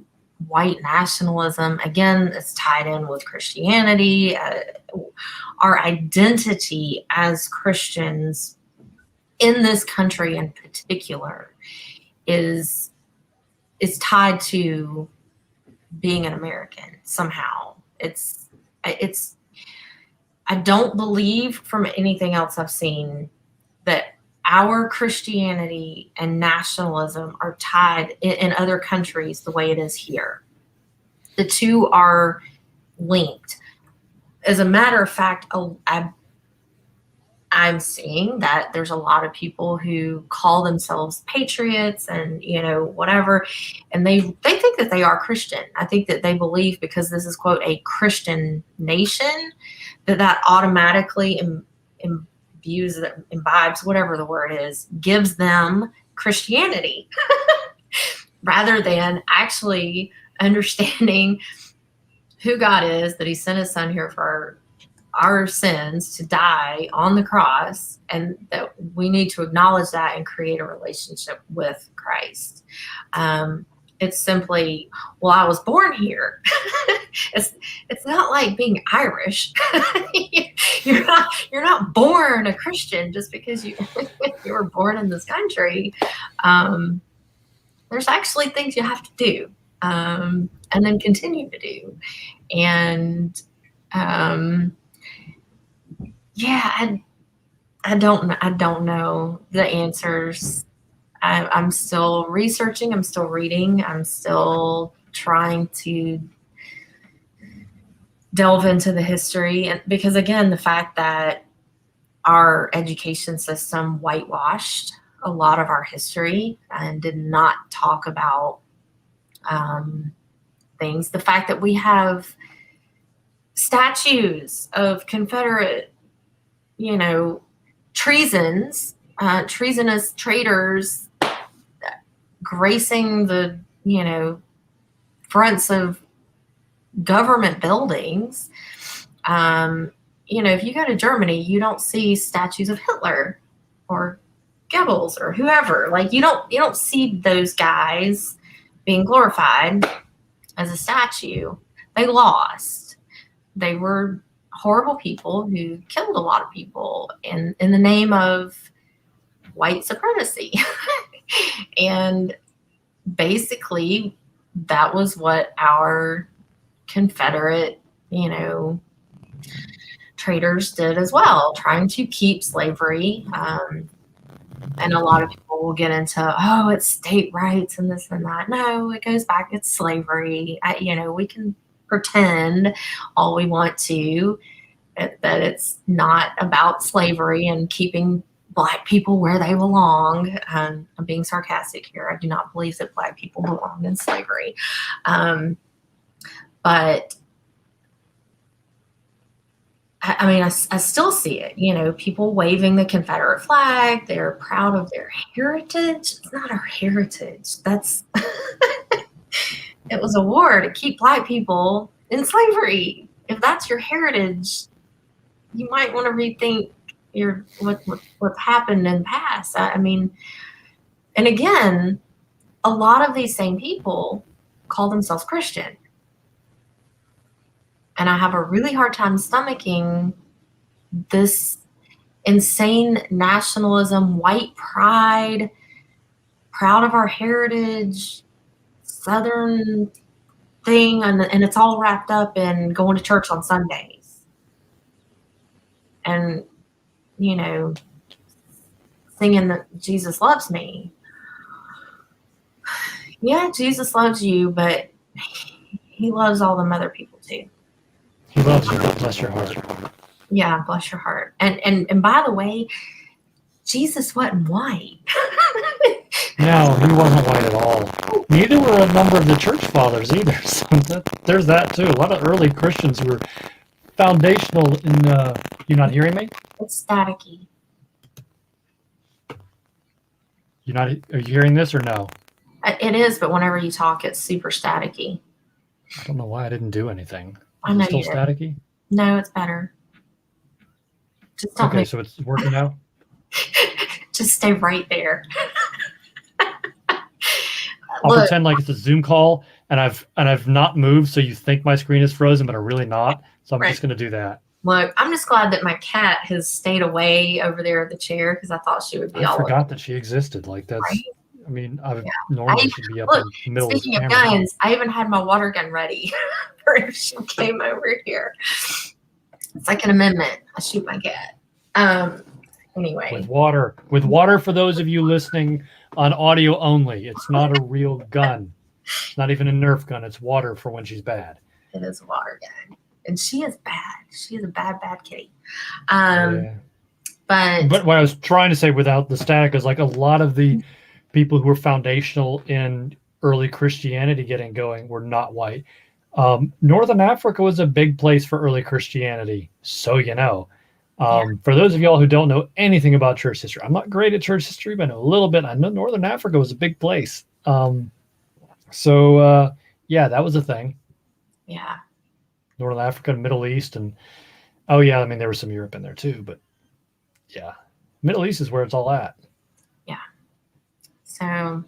white nationalism, again, it's tied in with Christianity. Our identity as Christians in this country in particular is tied to being an American somehow. I don't believe from anything else I've seen that our Christianity and nationalism are tied in other countries the way it is here. The two are linked. As a matter of fact, I'm seeing that there's a lot of people who call themselves patriots and, whatever, and they think that they are Christian. I think that they believe, because this is, quote, a Christian nation, that automatically imbibes, whatever the word is, gives them Christianity rather than actually understanding who God is, that he sent his son here for our sins to die on the cross, and that we need to acknowledge that and create a relationship with Christ. It's simply, well, I was born here. It's not like being Irish. You're not born a Christian just because you were born in this country. There's actually things you have to do, and then continue to do. And yeah, I don't know the answers. I'm still researching. I'm still reading. I'm still trying to delve into the history. And because, again, the fact that our education system whitewashed a lot of our history and did not talk about things. The fact that we have statues of Confederate, treasonous traitors gracing the, fronts of government buildings. If you go to Germany, you don't see statues of Hitler or Goebbels or whoever. Like, you don't see those guys being glorified as a statue. They lost. They were horrible people who killed a lot of people in the name of white supremacy. And basically, that was what our Confederate, traders did as well, trying to keep slavery. And a lot of people will get into, oh, it's state rights and this and that. No, it goes back, it's slavery. We can pretend all we want to that it's not about slavery and keeping Black people where they belong. I'm being sarcastic here. I do not believe that Black people belong in slavery. But I mean, I still see it, people waving the Confederate flag. They're proud of their heritage. It's not our heritage. That's, it was a war to keep Black people in slavery. If that's your heritage, you might want to rethink what's happened in the past. I mean, and again, a lot of these same people call themselves Christian. And I have a really hard time stomaching this insane nationalism, white pride, proud of our heritage, Southern thing, and it's all wrapped up in going to church on Sundays. And, singing that Jesus loves me. Yeah, Jesus loves you, but he loves all them other people too. He loves you. Bless your heart. Yeah, bless your heart. And by the way, Jesus wasn't white. No, he wasn't white at all. Neither were a number of the church fathers either. So there's that too. A lot of early Christians who were foundational in. You not hearing me? It's staticky. Are you hearing this or no? It is, but whenever you talk, it's super staticky. I don't know why I didn't do anything. I know still you did. Staticky? No, it's better. Just don't. Okay, so it's working out. Just stay right there. I'll pretend like it's a Zoom call, and I've not moved, so you think my screen is frozen, but I'm really not. So I'm just going to do that. Look, I'm just glad that my cat has stayed away over there at the chair because I thought she would be all. I forgot that she existed. Like that's. Right? I mean, normally she'd be up in the middle speaking of the camera. Guns, I even had my water gun ready for if she came over here. It's like an amendment. I shoot my cat. Anyway. With water for those of you listening on audio only. It's not a real gun. It's not even a Nerf gun. It's water for when she's bad. It is a water gun. And she is bad. She is a bad, bad kitty. Yeah. But what I was trying to say without the static is like a lot of the people who were foundational in early Christianity getting going were not white. Northern Africa was a big place for early Christianity. So, for those of y'all who don't know anything about church history, I'm not great at church history, but I know a little bit. I know Northern Africa was a big place. That was a thing. Yeah. Northern Africa, Middle East, and there was some Europe in there too, but yeah, Middle East is where it's all at. Yeah. So I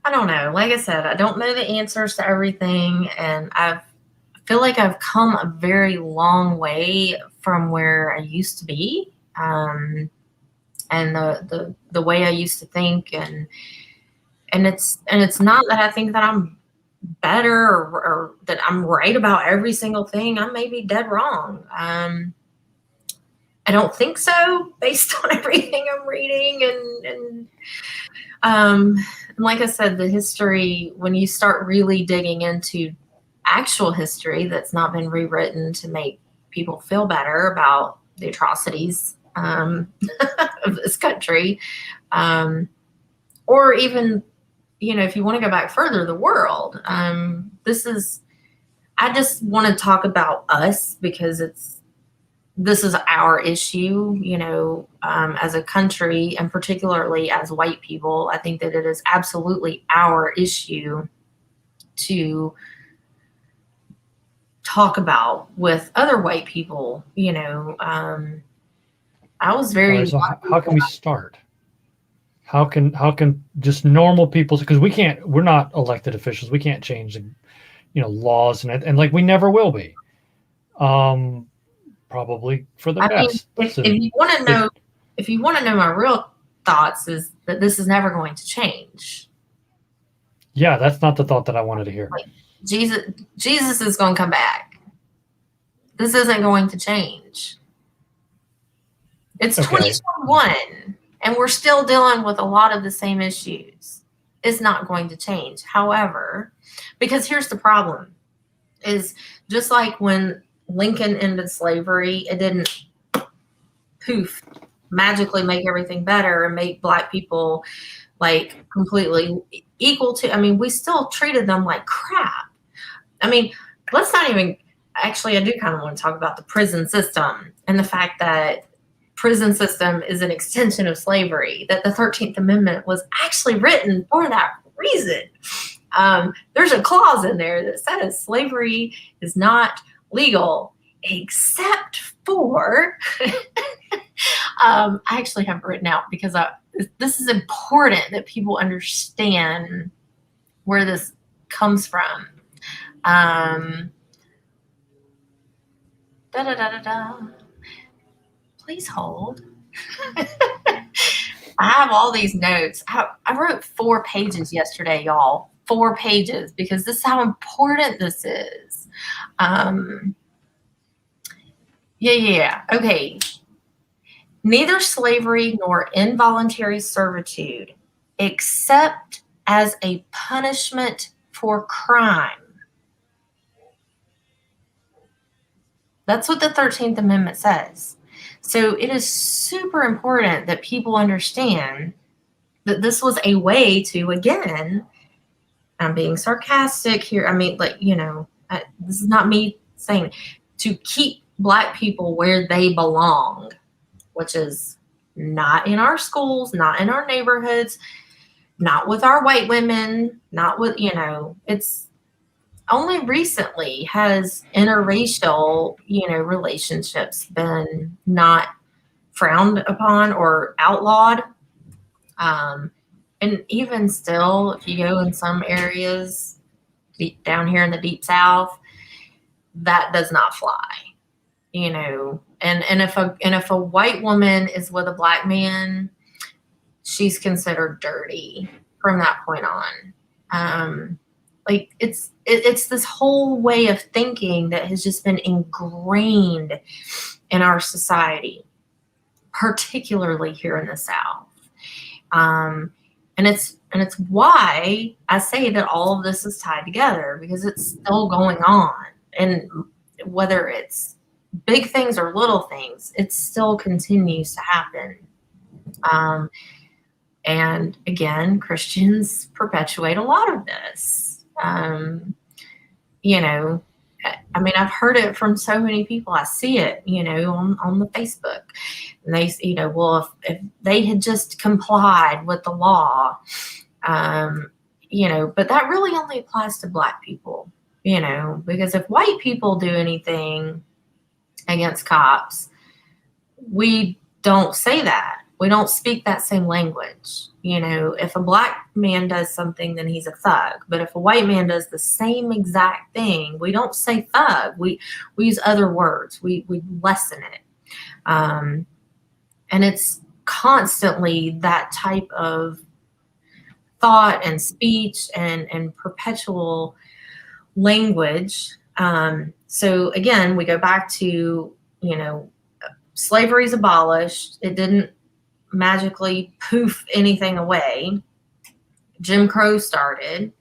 don't know. Like I said, I don't know the answers to everything, and I feel like I've come a very long way from where I used to be, and the way I used to think, and it's not that I think that I'm better or that I'm right about every single thing. I may be dead wrong. I don't think so based on everything I'm reading and like I said, the history, when you start really digging into actual history that's not been rewritten to make people feel better about the atrocities of this country, or even, if you want to go back further, the world. I just want to talk about us because this is our issue, as a country, and particularly as white people. I think that it is absolutely our issue to talk about with other white people. I was very. So how can we start? How can just normal people? Because we're not elected officials. We can't change laws and like we never will be. Probably for the best. If you want to know, my real thoughts is that this is never going to change. Yeah, that's not the thought that I wanted to hear. Like, Jesus is going to come back. This isn't going to change. It's Okay. 2021, and we're still dealing with a lot of the same issues. It's not going to change. However, because here's the problem, is just like when Lincoln ended slavery, it didn't poof magically make everything better and make Black people like completely equal to, I mean, we still treated them like crap. I mean, let's not even, actually, I do kind of want to talk about the prison system and the fact that prison system is an extension of slavery, that the 13th Amendment was actually written for that reason. There's a clause in there that says slavery is not legal except for, I actually have it written out because this is important that people understand where this comes from. Please hold. I have all these notes. I wrote 4 pages yesterday, y'all. 4 pages, because this is how important this is. Yeah. Okay. Neither slavery nor involuntary servitude, except as a punishment for crime. That's what the 13th Amendment says. So it is super important that people understand that this was a way to, again, I'm being sarcastic here. I mean, like, you know, this is not me saying, to keep Black people where they belong, which is not in our schools, not in our neighborhoods, not with our white women, not with, you know, it's only recently has interracial, you know, relationships been not frowned upon or outlawed. And even still, if you go in some areas deep down here in the deep South, that does not fly, you know. And if a white woman is with a Black man, she's considered dirty from that point on. Like it's this whole way of thinking that has just been ingrained in our society, particularly here in the South. And it's why I say that all of this is tied together, because it's still going on. And whether it's big things or little things, it still continues to happen. And again, Christians perpetuate a lot of this. You know, I mean, I've heard it from so many people. I see it, you know, on the Facebook. And they, you know, well, if they had just complied with the law, you know, but that really only applies to Black people, you know, because if white people do anything against cops, we don't say that. We don't speak that same language. You know, if a Black man does something, then he's a thug. But if a white man does the same exact thing, we don't say thug. We use other words. We lessen it. And it's constantly that type of thought and speech and perpetual language. So again, we go back to, you know, slavery's abolished. It didn't magically poof anything away. Jim Crow started.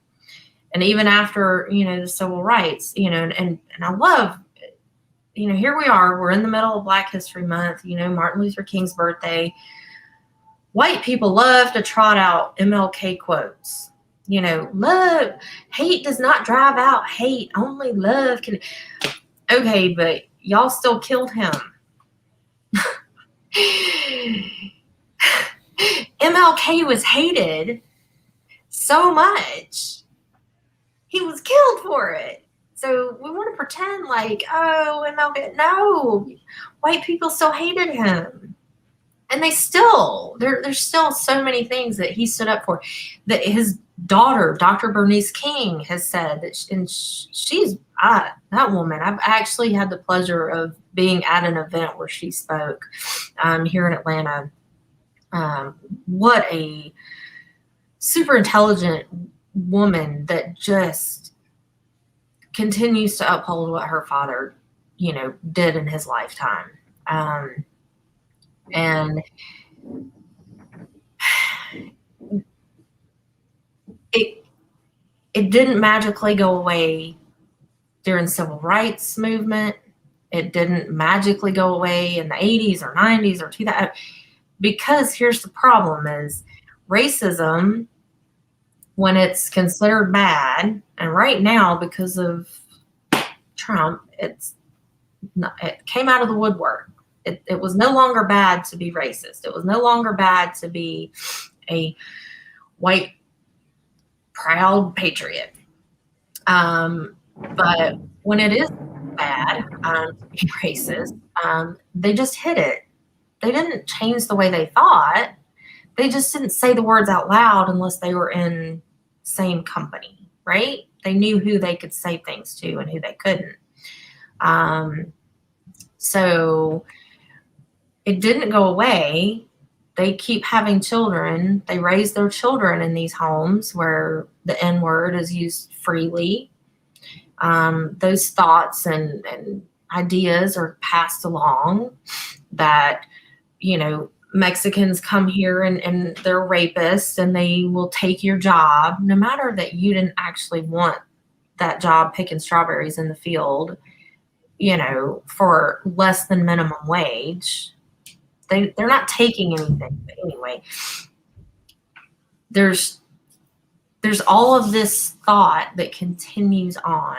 And even after, you know, the civil rights, you know, and I love, you know, here we are, we're in the middle of Black History Month, you know, Martin Luther King's birthday. White people love to trot out MLK quotes. You know, love, hate does not drive out hate, only love can. Okay, but y'all still killed him. MLK was hated so much. He was killed for it. So we want to pretend like, oh, MLK. No, white people still hated him. And they still, there's still so many things that he stood up for. That his daughter, Dr. Bernice King, has said that, and she's, that woman, I've actually had the pleasure of being at an event where she spoke here in Atlanta. What a super intelligent woman that just continues to uphold what her father, did in his lifetime. And it it didn't magically go away during civil rights movement. It didn't magically go away in the 80s or 90s or 2000, because here's the problem is racism, when it's considered bad, and right now because of Trump, it came out of the woodwork. It was no longer bad to be racist. It was no longer bad to be a white proud patriot. But when it is bad to be racist, they just hid it. They didn't change the way they thought. They just didn't say the words out loud unless they were in same company, right? They knew who they could say things to and who they couldn't. So it didn't go away. They keep having children. They raise their children in these homes where the N word is used freely. Those thoughts and ideas are passed along that, Mexicans come here and they're rapists and they will take your job, no matter that you didn't actually want that job picking strawberries in the field, for less than minimum wage. They're not taking anything. But anyway, there's all of this thought that continues on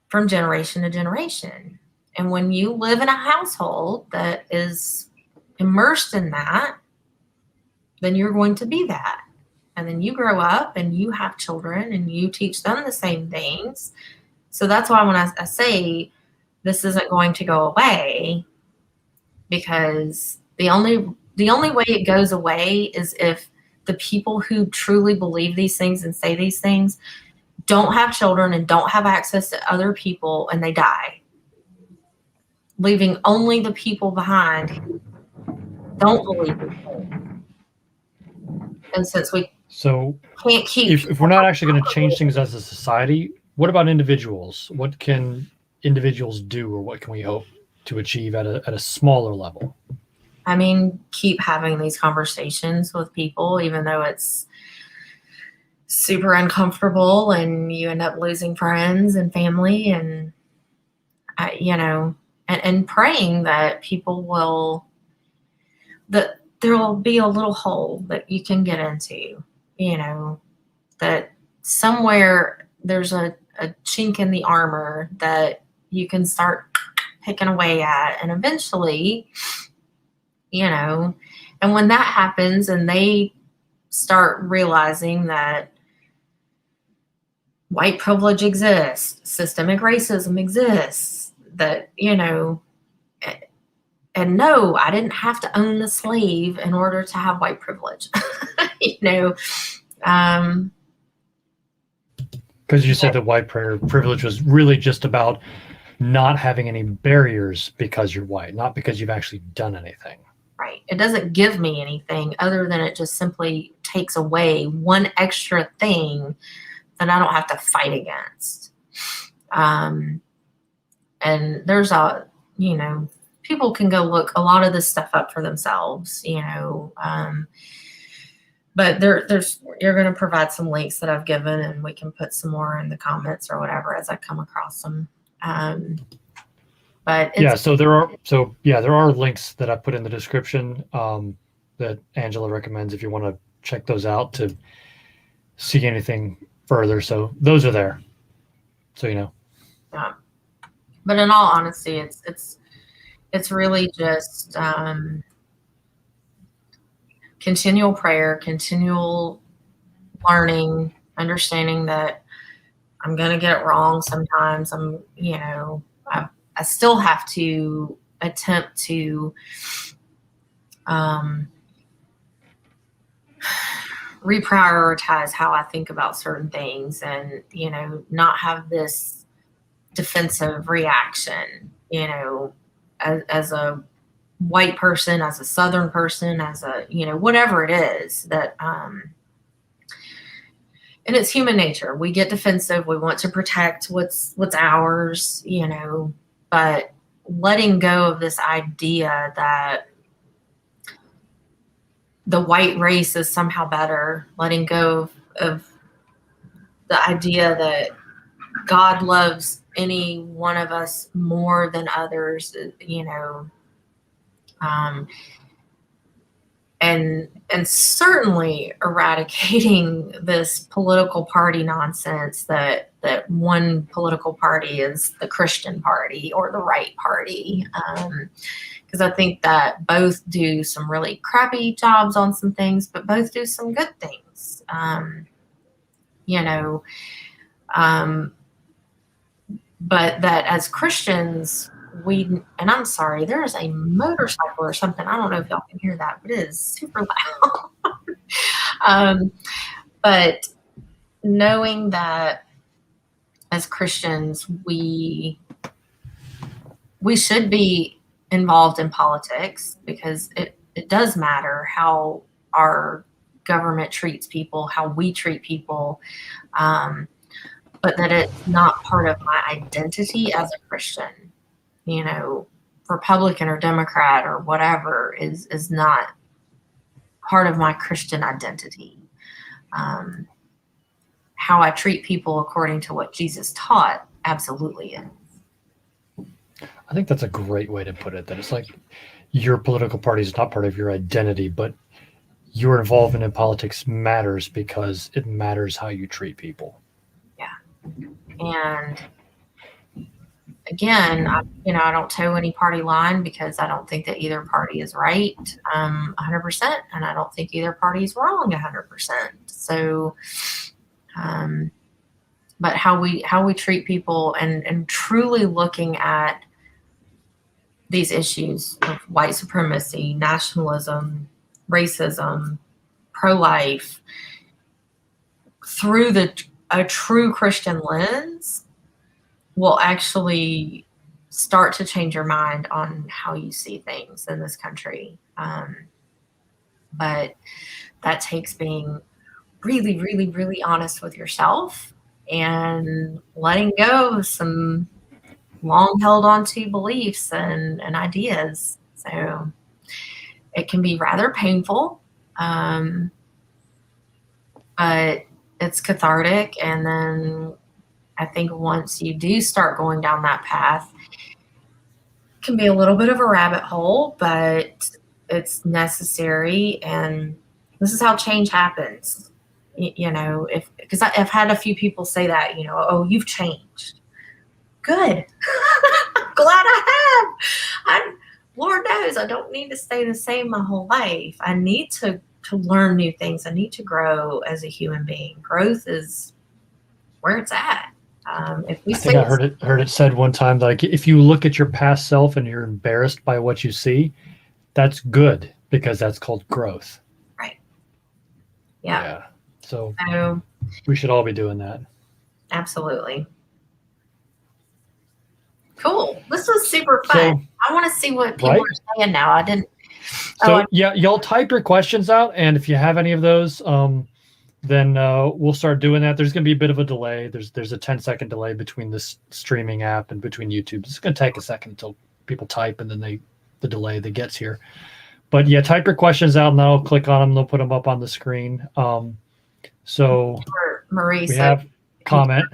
from generation to generation. And when you live in a household that is immersed in that, then you're going to be that. And then you grow up and you have children and you teach them the same things. So that's why when I say this isn't going to go away, because the only way it goes away is if the people who truly believe these things and say these things don't have children and don't have access to other people and they die, leaving only the people behind who don't believe it. And since we can't keep... If we're not actually going to change things as a society, what about individuals? What can individuals do, or what can we hope to achieve at a smaller level? I mean, keep having these conversations with people, even though it's super uncomfortable and you end up losing friends and family, and and praying that people will, that there will be a little hole that you can get into, that somewhere there's a chink in the armor that you can start picking away at, and eventually, and when that happens and they start realizing that white privilege exists, systemic racism exists, that, and no, I didn't have to own the slave in order to have white privilege, Because you said that white privilege was really just about not having any barriers because you're white, not because you've actually done anything. Right. It doesn't give me anything other than it just simply takes away one extra thing that I don't have to fight against. And there's people can go look a lot of this stuff up for themselves, but you're going to provide some links that I've given, and we can put some more in the comments or whatever as I come across them. But there are links that I put in the description that Angela recommends if you want to check those out to see anything further. So those are there. So Yeah. But in all honesty, it's really just continual prayer, continual learning, understanding that I'm going to get it wrong sometimes. I still have to attempt to reprioritize how I think about certain things, and, not have this defensive reaction, as a white person, as a Southern person, as a, whatever it is that, and it's human nature. We get defensive. We want to protect what's ours, but letting go of this idea that the white race is somehow better, letting go of the idea that God loves any one of us more than others, and certainly eradicating this political party nonsense that one political party is the Christian party or the right party. Because I think that both do some really crappy jobs on some things, but both do some good things. But that as Christians, and I'm sorry, there is a motorcycle or something. I don't know if y'all can hear that, but it is super loud. But knowing that as Christians, we should be involved in politics, because it does matter how our government treats people, how we treat people, but that it's not part of my identity as a Christian. Republican or Democrat or whatever is not part of my Christian identity. How I treat people according to what Jesus taught absolutely is. I think that's a great way to put it, that it's like your political party is not part of your identity, but your involvement in politics matters because it matters how you treat people. Yeah. And again, I don't toe any party line, because I don't think that either party is right 100%, and I don't think either party is wrong 100%. So, but how we treat people, and truly looking at these issues of white supremacy, nationalism, racism, pro-life, through a true Christian lens, will actually start to change your mind on how you see things in this country. But that takes being really, really, really honest with yourself and letting go of some long held onto beliefs and ideas. So it can be rather painful, but it's cathartic. And then I think once you do start going down that path, it can be a little bit of a rabbit hole, but it's necessary. And this is how change happens. Because I've had a few people say that, oh, you've changed. Good. Glad I have. Lord knows I don't need to stay the same my whole life. I need to learn new things. I need to grow as a human being. Growth is where it's at. I think I heard it said one time, like, if you look at your past self and you're embarrassed by what you see, that's good, because that's called growth. Right. Yeah. So we should all be doing that. Absolutely. Cool. This was super fun. So, I want to see what people are saying now. I didn't. So y'all type your questions out, and if you have any of those, then we'll start doing that. There's going to be a bit of a delay. There's a 10-second delay between this streaming app and between YouTube. It's going to take a second until people type, and then the delay that gets here. But yeah, type your questions out, and then I'll click on them. They'll put them up on the screen. So Marie, we have comment.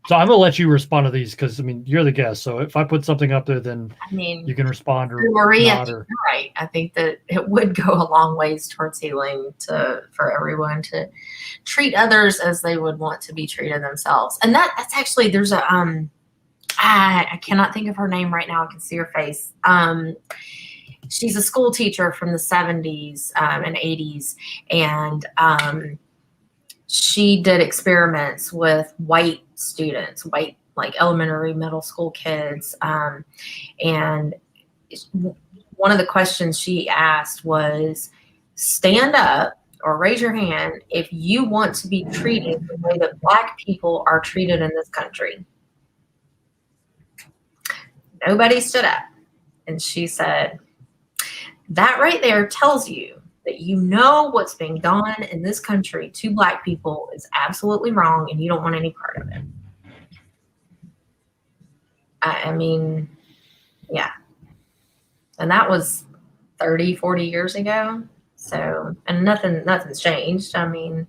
So I'm going to let you respond to these, because, you're the guest. So if I put something up there, then you can respond or Marie, not. You're right. I think that it would go a long ways towards healing for everyone to treat others as they would want to be treated themselves. And that's actually, there's a, I cannot think of her name right now. I can see her face. She's a school teacher from the 70s and 80s. And she did experiments with white students, like elementary, middle school kids. And one of the questions she asked was, stand up or raise your hand if you want to be treated the way that Black people are treated in this country. Nobody stood up. And she said, that right there tells you that you know what's being done in this country to Black people is absolutely wrong and you don't want any part of it. I mean, yeah. And that was 30, 40 years ago. So, and nothing's changed. I mean,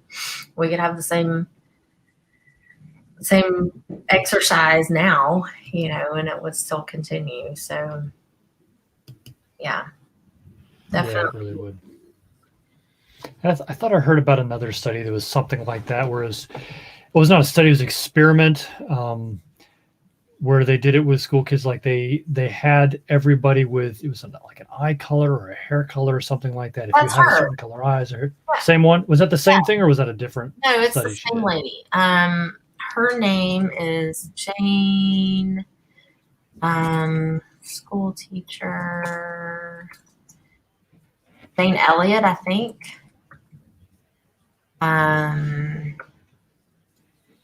we could have the same exercise now, and it would still continue. So, yeah, definitely. Yeah, it really would. I thought I heard about another study that was something like that, where it was not a study, it was an experiment, where they did it with school kids. Like they had everybody with, it was like an eye color or a hair color or something like that. If That's you had her. a certain color eyes, or same one. Was that the same thing, or was that a different? No, it's study the same lady. Her name is Jane. School teacher Jane Elliott, I think. In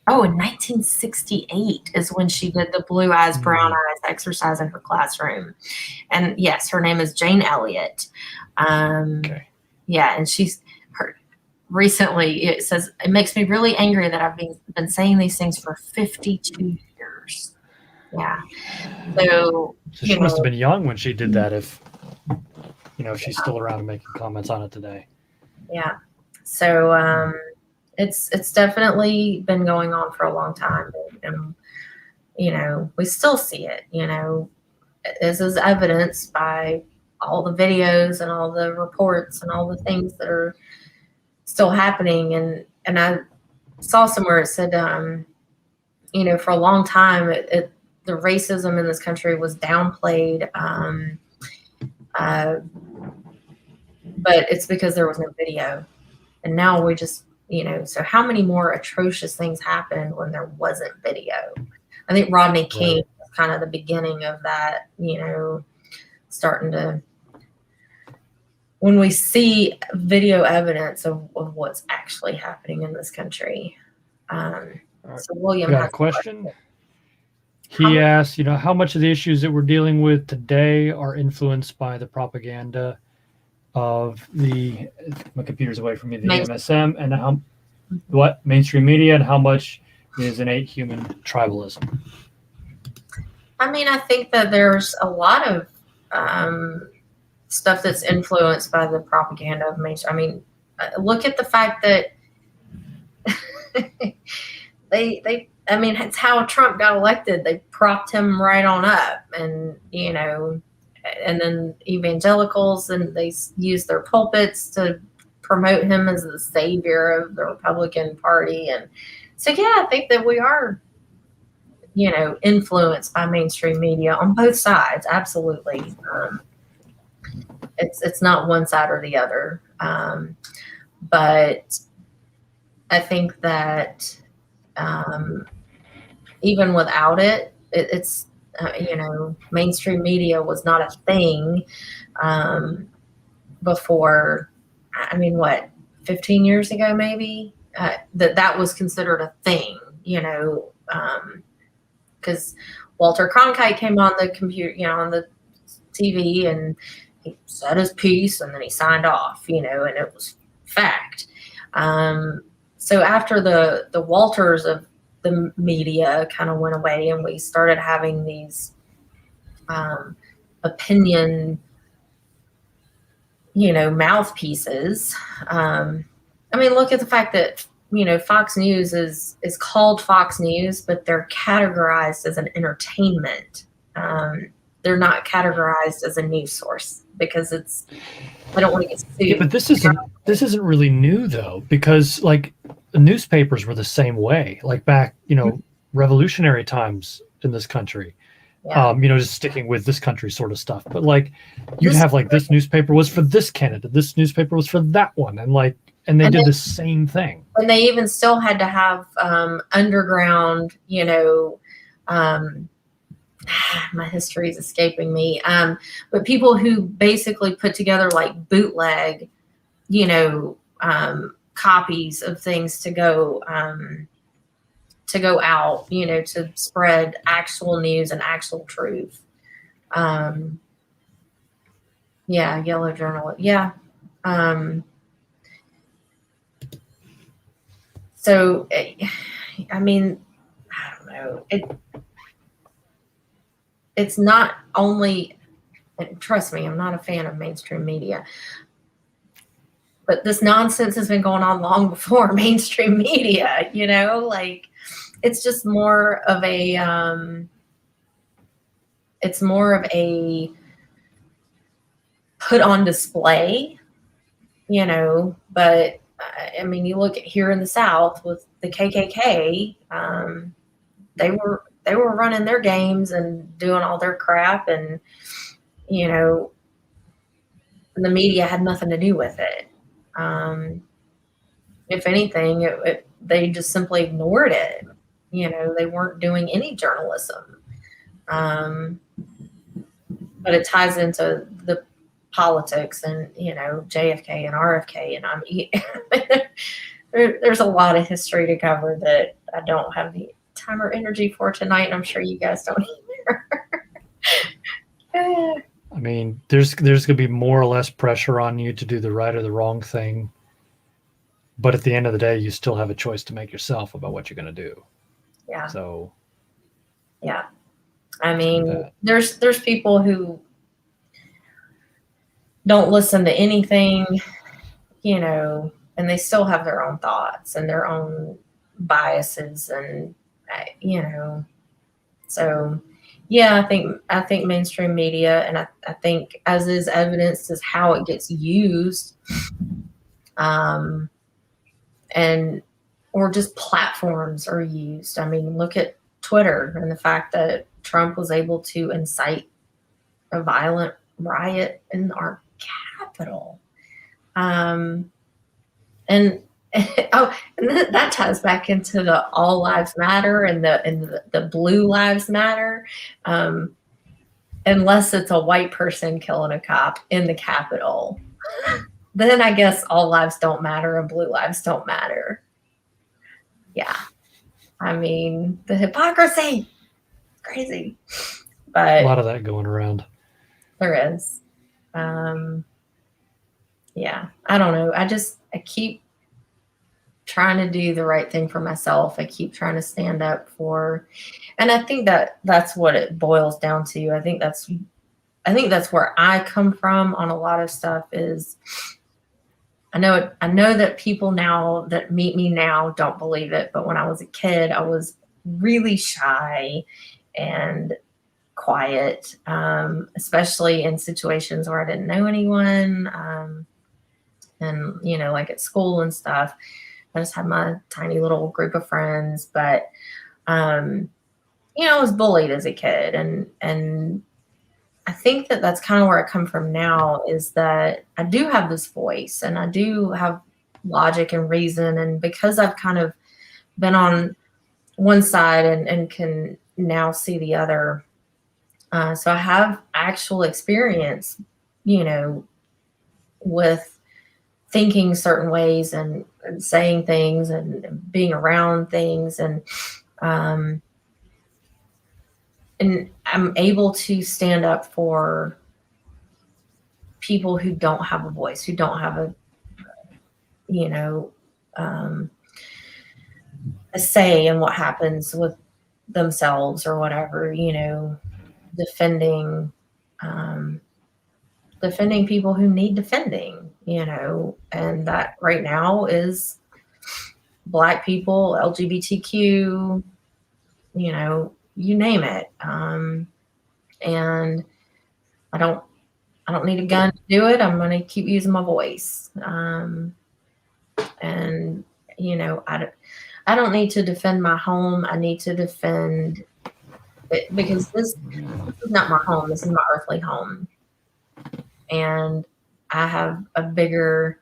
1968 is when she did the blue eyes, brown eyes exercise in her classroom. And yes, her name is Jane Elliott. Okay. Yeah, and recently, it says, it makes me really angry that I've been saying these things for 52 years. Yeah. So she must have been young when she did that, if she's still around and making comments on it today. Yeah. So it's definitely been going on for a long time. And we still see it. This is evidenced by all the videos and all the reports and all the things that are still happening. And I saw somewhere it said, for a long time, the racism in this country was downplayed. But it's because there was no video. And now we just, so how many more atrocious things happened when there wasn't video? I think Rodney King was kind of the beginning of that, starting to, when we see video evidence of what's actually happening in this country. So William got a question. He asked, how much of the issues that we're dealing with today are influenced by the propaganda of my computer's away from me, the MSM, and mainstream media, and how much is innate human tribalism? I mean, I think that there's a lot of stuff that's influenced by the propaganda of mainstream. I mean, look at the fact that it's how Trump got elected. They propped him right on up, and and then evangelicals, and they use their pulpits to promote him as the savior of the Republican Party. And so, yeah, I think that we are, influenced by mainstream media on both sides. Absolutely. It's not one side or the other. But I think that even without it, it's, mainstream media was not a thing before, 15 years ago, maybe, that was considered a thing, because Walter Cronkite came on the computer, on the TV, and he said his piece, and then he signed off, and it was fact. So after the Walters of the media kind of went away, and we started having these opinion, mouthpieces. Look at the fact that, Fox News is called Fox News, but they're categorized as an entertainment. They're not categorized as a news source because I don't want to get sued. Yeah, but this isn't really new though, because like the newspapers were the same way, like back, revolutionary times in this country. Yeah. Just sticking with this country sort of stuff. But like you'd have like this newspaper was for this candidate, this newspaper was for that one, and they did the same thing. And they even still had to have underground, my history is escaping me. But people who basically put together like bootleg, copies of things to go out, to spread actual news and actual truth. Yeah, yellow journal. Yeah. Um, so, I mean, I don't know. It's not only, and trust me, I'm not a fan of mainstream media, but this nonsense has been going on long before mainstream media, like it's just more of a, it's more of a put on display, but I mean, you look at here in the South with the KKK, they were running their games and doing all their crap, and you know the media had nothing to do with it. If anything, they just simply ignored it. They weren't doing any journalism. Um, but it ties into the politics and JFK and RFK, and there's a lot of history to cover that I don't have the time or energy for tonight, and I'm sure you guys don't either. I mean, there's going to be more or less pressure on you to do the right or the wrong thing. But at the end of the day, you still have a choice to make yourself about what you're going to do. Yeah. So, yeah. I mean, there's people who don't listen to anything, and they still have their own thoughts and their own biases, and so yeah, I think mainstream media, and I think, as is evidenced, is how it gets used, and or just platforms are used. I mean, look at Twitter and the fact that Trump was able to incite a violent riot in our capital. And oh, and that ties back into the all lives matter and the blue lives matter. Unless it's a white person killing a cop in the Capitol, then I guess all lives don't matter and blue lives don't matter. Yeah. I mean, the hypocrisy, crazy. But a lot of that going around. There is. Yeah, I don't know. I keep trying to do the right thing for myself. I keep trying to stand up for, and I think that's what it boils down to. I think that's where I come from on a lot of stuff. Is I know that people now that meet me now don't believe it, but when I was a kid, I was really shy and quiet, especially in situations where I didn't know anyone, and like at school and stuff. I just had my tiny little group of friends, but I was bullied as a kid, and I think that's kind of where I come from now, is that I do have this voice and I do have logic and reason, and because I've kind of been on one side and can now see the other. So I have actual experience, with thinking certain ways and saying things and being around things, and I'm able to stand up for people who don't have a voice, who don't have a say in what happens with themselves or whatever, defending people who need defending, and that right now is Black people, LGBTQ, you name it. And I don't need a gun to do it. I'm going to keep using my voice. And I don't need to defend my home. I need to defend it, because this is not my home. This is my earthly home. And I have a bigger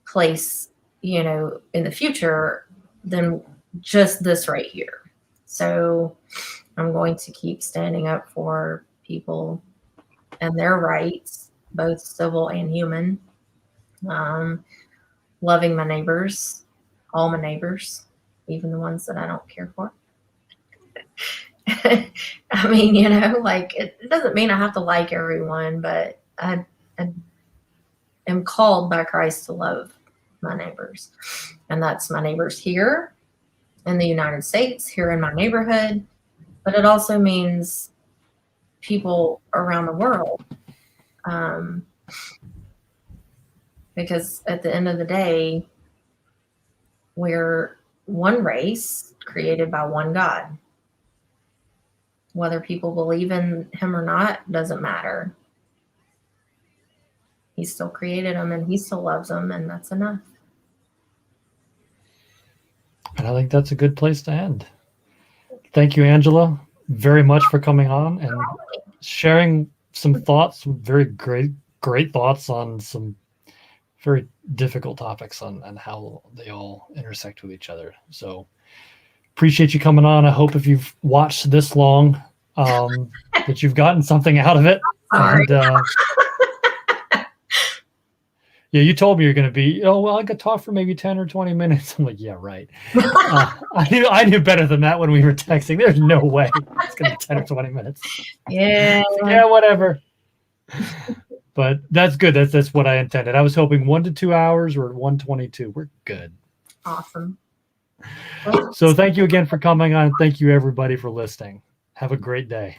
place, in the future than just this right here. So I'm going to keep standing up for people and their rights, both civil and human. Loving my neighbors, all my neighbors, even the ones that I don't care for. I mean, like, it doesn't mean I have to like everyone, but I am called by Christ to love my neighbors. And that's my neighbors here in the United States, here in my neighborhood. But it also means people around the world. Because at the end of the day, we're one race created by one God. Whether people believe in him or not doesn't matter. He still created them and he still loves them, and that's enough. And I think that's a good place to end. Thank you, Angela, very much for coming on and sharing some thoughts, some very great thoughts on some very difficult topics on how they all intersect with each other. So appreciate you coming on. I hope if you've watched this long, that you've gotten something out of it. Sorry. And yeah, you told me you're going to be, oh, well, I could talk for maybe 10 or 20 minutes. I'm like, yeah, right. I knew better than that when we were texting. There's no way it's going to be 10 or 20 minutes. Yeah. Yeah, whatever. But that's good. That's what I intended. I was hoping 1 to 2 hours or 122. We're good. Awesome. So thank you again for coming on. Thank you, everybody, for listening. Have a great day.